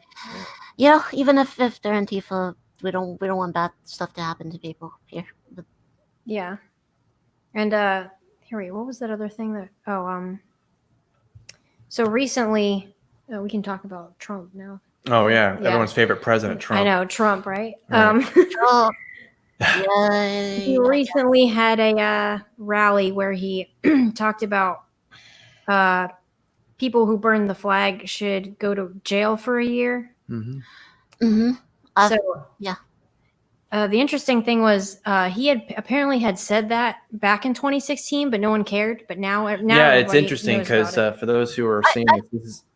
yeah, even if they're Antifa, we don't want bad stuff to happen to people here. Yeah. And wait, what was that other thing that? So recently, we can talk about Trump now. Oh yeah, everyone's favorite president, Trump. I know, Trump, right? Trump. He recently had a rally where he talked about people who burn the flag should go to jail for a year. So yeah. The interesting thing was he had said that back in 2016, but no one cared. But now yeah, it's interesting because for those who are seeing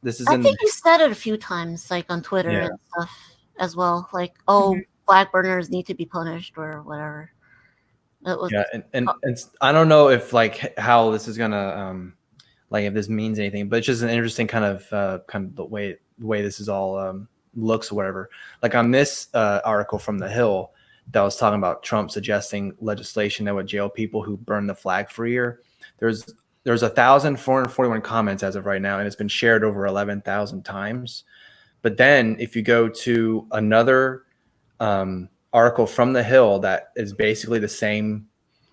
this is. I think he said it a few times, like on Twitter and stuff as well. Like, flag burners need to be punished or whatever. And I don't know if like how this is gonna like if this means anything, but it's just an interesting kind of the way this is all looks or whatever. Like on this article from The Hill that was talking about Trump suggesting legislation that would jail people who burn the flag for a year. There's 1,441 comments as of right now, and it's been shared over 11,000 times. But then if you go to another article from The Hill that is basically the same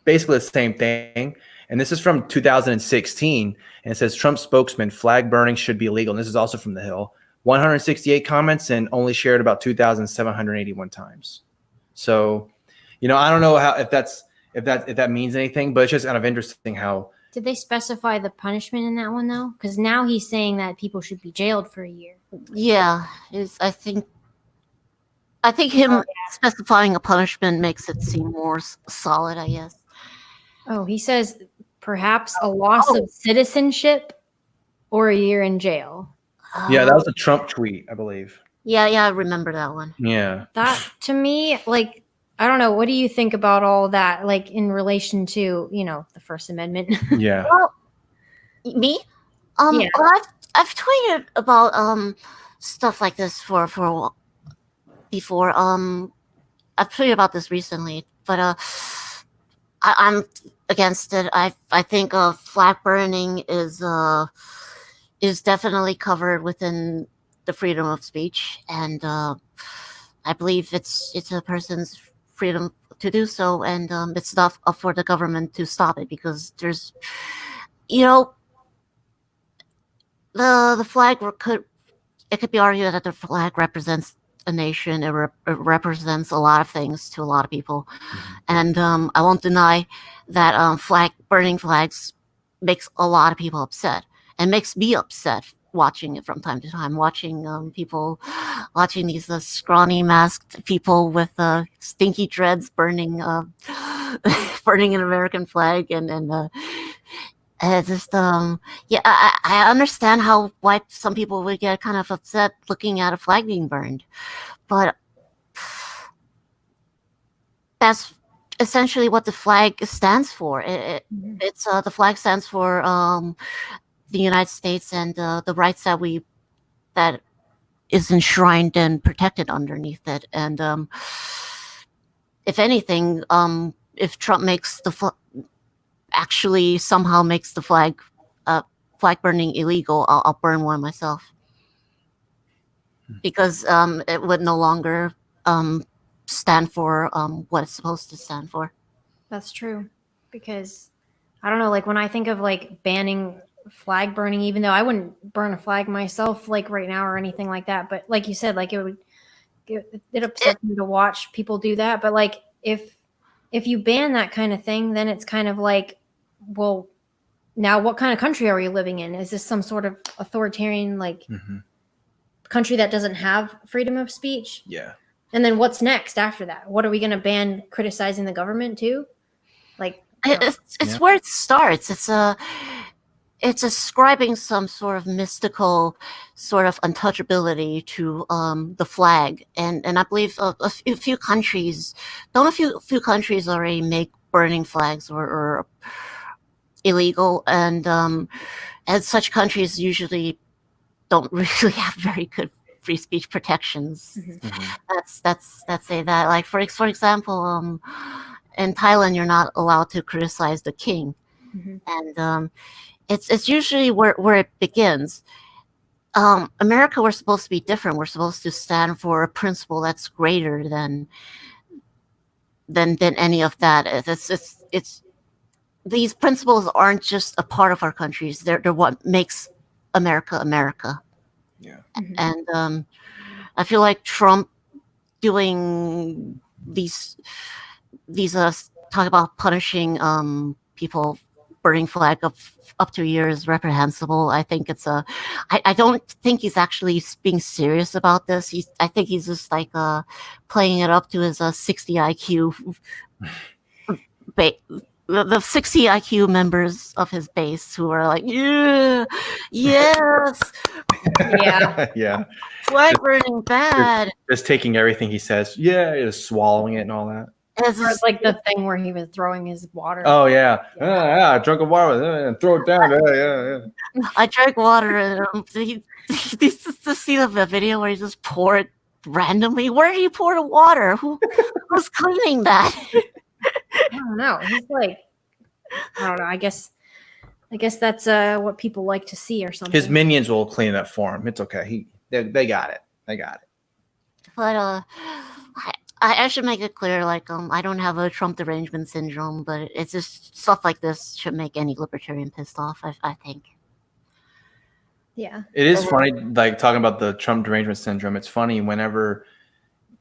thing, and this is from 2016, and it says Trump spokesman, flag burning should be illegal. And this is also from The Hill. 168 comments and only shared about 2,781 times. So, I don't know if that means anything, but it's just kind of interesting how. Did they specify the punishment in that one though? Because now he's saying that people should be jailed for a year. Yeah, I think him specifying a punishment makes it seem more solid, I guess. Oh, he says perhaps a loss of citizenship or a year in jail. Yeah, that was a Trump tweet, I believe. Yeah, I remember that one. Yeah. That, to me, like, I don't know. What do you think about all that, like, in relation to, the First Amendment? Yeah. Well, me? Yeah. Well, I've tweeted about stuff like this for a while before. I've tweeted about this recently, but I'm against it. I think flag burning is definitely covered within the freedom of speech, and I believe it's a person's freedom to do so, and it's not up for the government to stop it, because there's, the flag could be argued that the flag represents a nation. It represents a lot of things to a lot of people, and I won't deny that burning flags makes a lot of people upset, and makes me upset watching it from time to time, watching these scrawny masked people with stinky dreads burning an American flag, and just I understand why some people would get kind of upset looking at a flag being burned, but that's essentially what the flag stands for. It's the flag stands for the United States and the rights that is enshrined and protected underneath it. And if anything, if Trump actually somehow makes the flag burning illegal, I'll burn one myself, because it would no longer stand for what it's supposed to stand for. That's true, because I don't know, like when I think of like banning flag burning, even though I wouldn't burn a flag myself like right now or anything like that, but like you said, like it upsets me to watch people do that. But like if you ban that kind of thing, then it's kind of like, well, now what kind of country are we living in? Is this some sort of authoritarian country that doesn't have freedom of speech? Yeah. And then what's next after that? What are we going to ban criticizing the government too? Like it's where it starts. It's ascribing some sort of mystical sort of untouchability to the flag, and I believe a few countries already make burning flags or illegal, and such countries usually don't really have very good free speech protections. That's say that, like for example, in Thailand you're not allowed to criticize the king, and it's usually where it begins. America, we're supposed to be different. We're supposed to stand for a principle that's greater than any of that. It's these principles aren't just a part of our countries. They're what makes America America. Yeah. And I feel like Trump doing these talk about punishing people burning flag up to a year is reprehensible. I think it's I don't think he's actually being serious about this. I think he's just like playing it up to his 60 IQ. The 60 IQ members of his base who are like, yeah, yes, yeah, flag burning bad. Just taking everything he says, just swallowing it and all that. It's like the thing where he was throwing his water. Oh yeah, I drank a water and throw it down. Yeah. I drank water and you see the video where he just poured it randomly. Where did he pour the water? Who's cleaning that? I don't know. He's like, I don't know. I guess that's what people like to see or something. His minions will clean it up for him. It's okay. They got it. They got it. But I should make it clear, like I don't have a Trump derangement syndrome, but it's just stuff like this should make any libertarian pissed off. I think. Yeah. It is funny, like talking about the Trump derangement syndrome. It's funny whenever,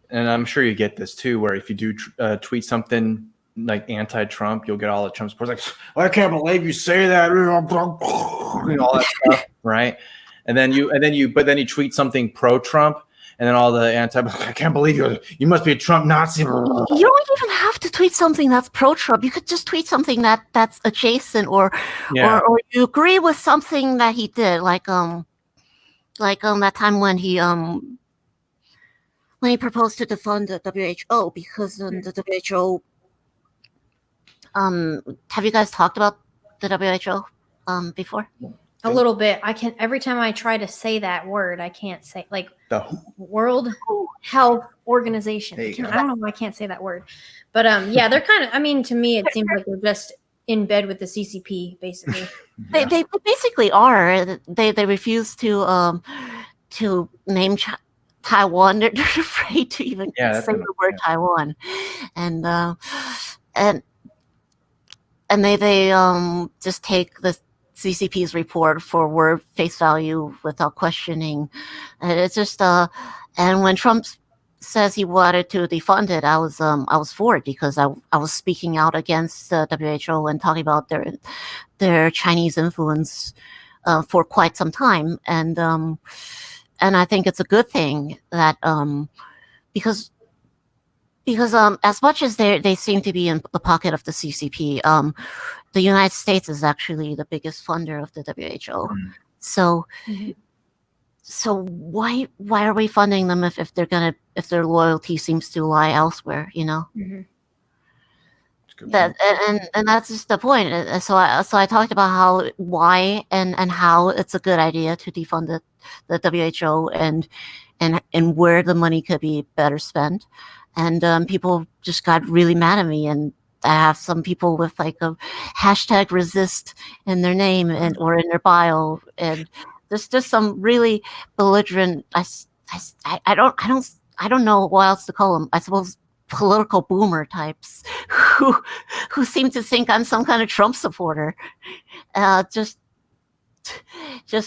and I'm sure you get this too, where if you do tweet something like anti-Trump, you'll get all the Trump supporters like, I can't believe you say that, all that stuff, right? And then you tweet something pro-Trump, and then all the I can't believe you must be a Trump Nazi. You don't even have to tweet something that's pro-Trump. You could just tweet something that's adjacent or you agree with something that he did, like that time when he proposed to defund the WHO because the WHO. Have you guys talked about the WHO before? A little bit. Every time I try to say that word, I can't say, like, the World Health Organization. I don't know why I can't say that word. But yeah, they're kind of, I mean, to me, it seems like they're just in bed with the CCP, basically. They basically are. They refuse to name Taiwan. They're afraid to even say the word Taiwan. And they just take the CCP's report for word face value without questioning. And it's just and when Trump says he wanted to defund it, I was for it because I was speaking out against the WHO and talking about their Chinese influence for quite some time, and I think it's a good thing that because as much as they seem to be in the pocket of the CCP, the United States is actually the biggest funder of the WHO. So why are we funding them if their loyalty seems to lie elsewhere? You know. That and that's just the point. So I talked about why and how it's a good idea to defund the WHO and where the money could be better spent. And people just got really mad at me, and I have some people with like a hashtag resist in their name or in their bio, and there's just some really belligerent. I don't know what else to call them. I suppose political boomer types who seem to think I'm some kind of Trump supporter, just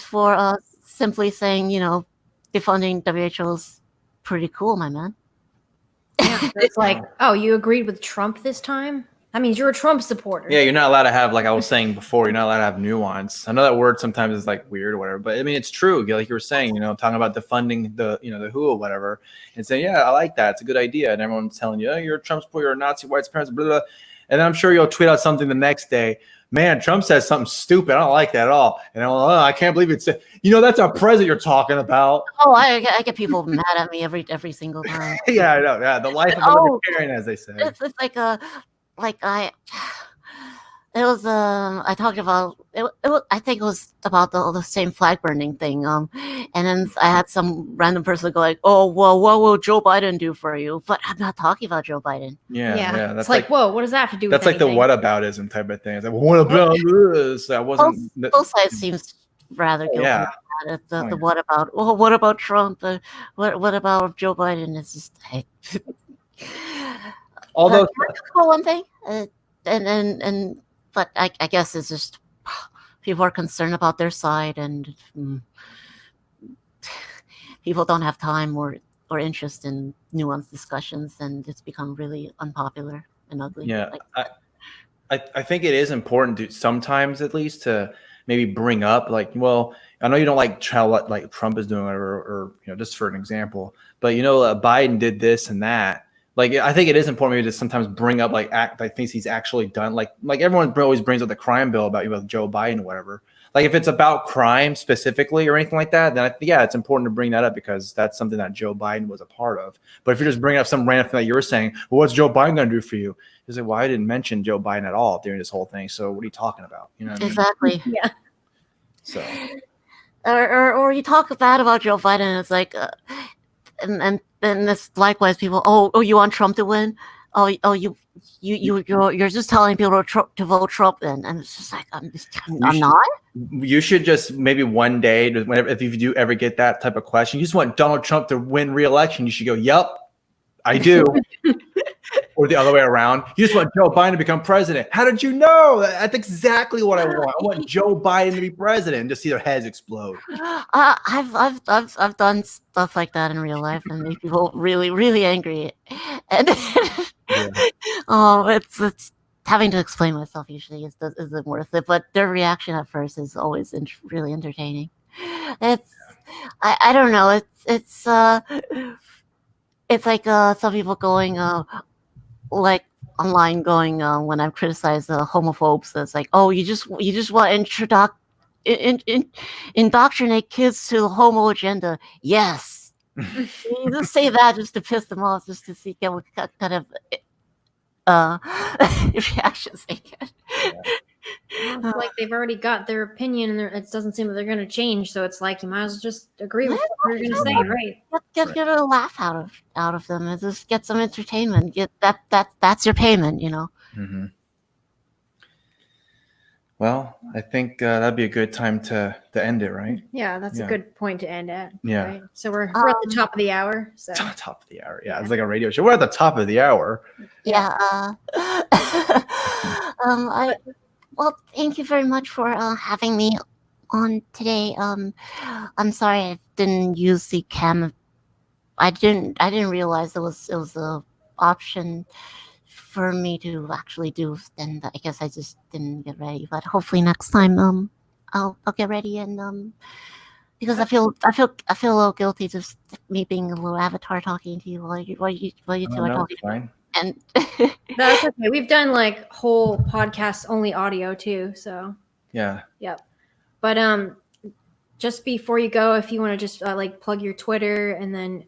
for simply saying, defunding WHO is pretty cool, my man. Yeah, it's like, oh, you agreed with Trump this time? That means you're a Trump supporter. Yeah, you're not allowed to have, like I was saying before, you're not allowed to have nuance. I know that word sometimes is like weird or whatever, but I mean, it's true. Like you were saying, talking about defunding the WHO or whatever, and saying, yeah, I like that. It's a good idea. And everyone's telling you, oh, you're a Trump supporter, you're a Nazi, white supremacist, blah, blah. And then I'm sure you'll tweet out something the next day. Man, Trump says something stupid. I don't like that at all. And I can't believe it's, that's our president you're talking about. Oh, I get people mad at me every single time. Yeah, I know. Yeah, the life of a libertarian, as they say. It's I talked about it. I think it was about the same flag burning thing. And then I had some random person go like, "Oh, well, what will Joe Biden do for you?" But I'm not talking about Joe Biden. Yeah. That's like, whoa, what does that have to do with that's anything? Like the whataboutism type of thing. It's like, what about this? That wasn't. Both sides seems rather guilty. Yeah. at it. What about? Well, what about Trump? What about Joe Biden? It's just although one thing, but I guess it's just people are concerned about their side, and people don't have time or interest in nuanced discussions, and it's become really unpopular and ugly. Yeah, I think it is important to sometimes, at least, to maybe bring up, like, well, I know you don't like what like Trump is doing, or just for an example, but Biden did this and that. Like, I think it is important maybe to sometimes bring up like things he's actually done. Like everyone always brings up the crime bill about Joe Biden or whatever. Like, if it's about crime specifically or anything like that, then it's important to bring that up because that's something that Joe Biden was a part of. But if you're just bringing up some random thing that you're saying, well, what's Joe Biden going to do for you? He's like, well, I didn't mention Joe Biden at all during this whole thing. So what are you talking about? You know what exactly. I mean? Yeah. So, or you talk bad about Joe Biden, and it's like, and this likewise people. Oh, you want Trump to win? You're just telling people to vote Trump, and it's just like I'm not. You should just maybe one day, if you do ever get that type of question, you just want Donald Trump to win re-election. You should go, "Yep, I do." Or the other way around. You just want Joe Biden to become president. How did you know? That's exactly what I want. I want Joe Biden to be president and just see their heads explode. I've done stuff like that in real life and make people really, really angry. And it's having to explain myself usually isn't worth it. But their reaction at first is always really entertaining. I don't know. It's like some people going like online going when I've criticized homophobes. It's like, oh, you just want to indoctrinate kids to the homo agenda. Yes, you just say that just to piss them off, just to see what kind of reactions they get. Well, it's like they've already got their opinion, and it doesn't seem that they're going to change. So it's like you might as well just agree with what they're going to say, right? Get a laugh out of them, and just get some entertainment. Get that's your payment, Mm-hmm. Well, I think that'd be a good time to end it, right? Yeah, that's a good point to end at. Yeah. Right? So we're at the top of the hour. So top of the hour. Yeah, it's like a radio show. We're at the top of the hour. Yeah. Well, thank you very much for having me on today. I'm sorry I didn't use the cam. I didn't realize it was a option for me to actually do, and I guess I just didn't get ready. But hopefully next time, I'll get ready, and because I feel a little guilty just me being a little avatar talking to you while you two are talking. Fine. And that's okay. We've done like whole podcasts only audio too. So yeah. Yep. But just before you go, if you want to just like plug your Twitter, and then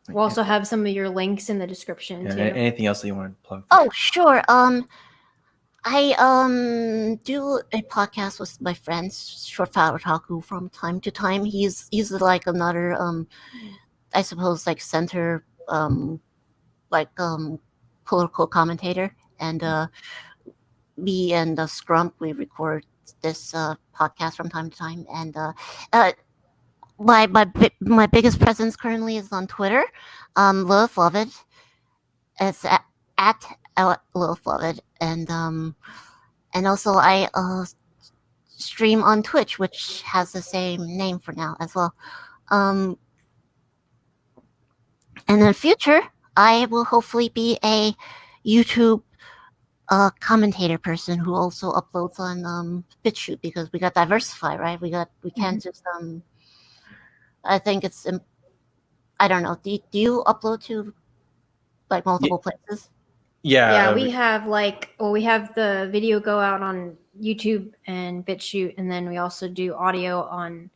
we'll also have some of your links in the description too. Anything else that you want to plug? Oh, sure. I do a podcast with my friends, Short Fat Otaku, from time to time. He's like another I suppose like center political commentator, and me and Scrump, we record this podcast from time to time, and my biggest presence currently is on Twitter, Lilith Lovett. It's at Lilith Lovett, and also I stream on Twitch, which has the same name for now as well. And in the future, I will hopefully be a YouTube commentator person who also uploads on BitChute, because we got diversify, right? We can't just I think it's I don't know. Do you upload to like multiple places? Yeah, we have we have the video go out on YouTube and BitChute, and then we also do audio on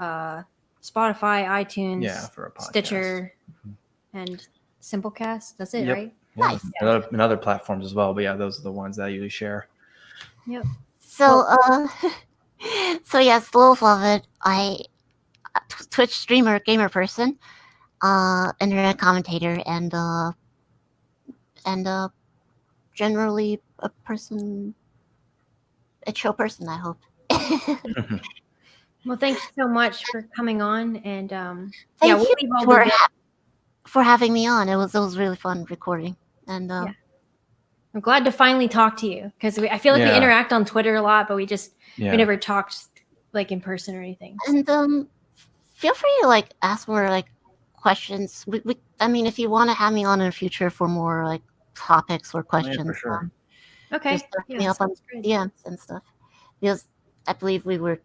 Spotify, iTunes, for a podcast. Stitcher, and Simplecast. That's it, right? Nice. And other platforms as well. But yeah, those are the ones that I usually share. Yep. So so yes, Lilith Lovett. I Twitch streamer, gamer person, internet commentator, and generally a chill person, I hope. Well, thank you so much for coming on, and Thank you for having me on. It was really fun recording, and yeah. I'm glad to finally talk to you because I feel like we interact on Twitter a lot, but we never talked like in person or anything. And feel free to like ask more like questions. I mean, if you want to have me on in the future for more like topics or questions, for sure. Okay. Just me up on DMs and stuff, because I believe we were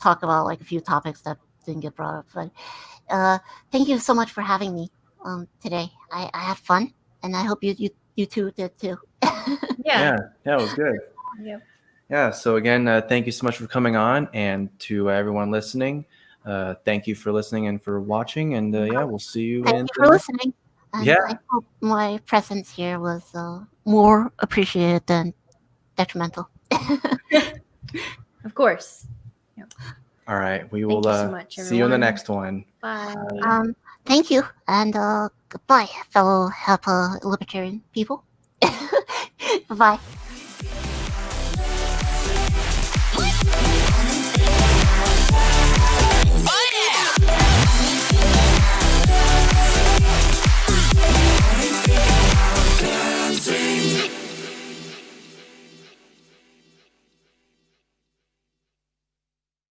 talk about like a few topics that didn't get brought up. But thank you so much for having me today. I had fun, and I hope you two did too. Yeah, it was good. Yep. Yeah. So again, thank you so much for coming on, and to everyone listening, thank you for listening and for watching. And we'll see you. Thank you for listening. And I hope my presence here was more appreciated than detrimental. Of course. Yep. All right. We will so much, see you in the next one. Bye. Thank you. And goodbye, fellow Hapa libertarian people. Bye-bye.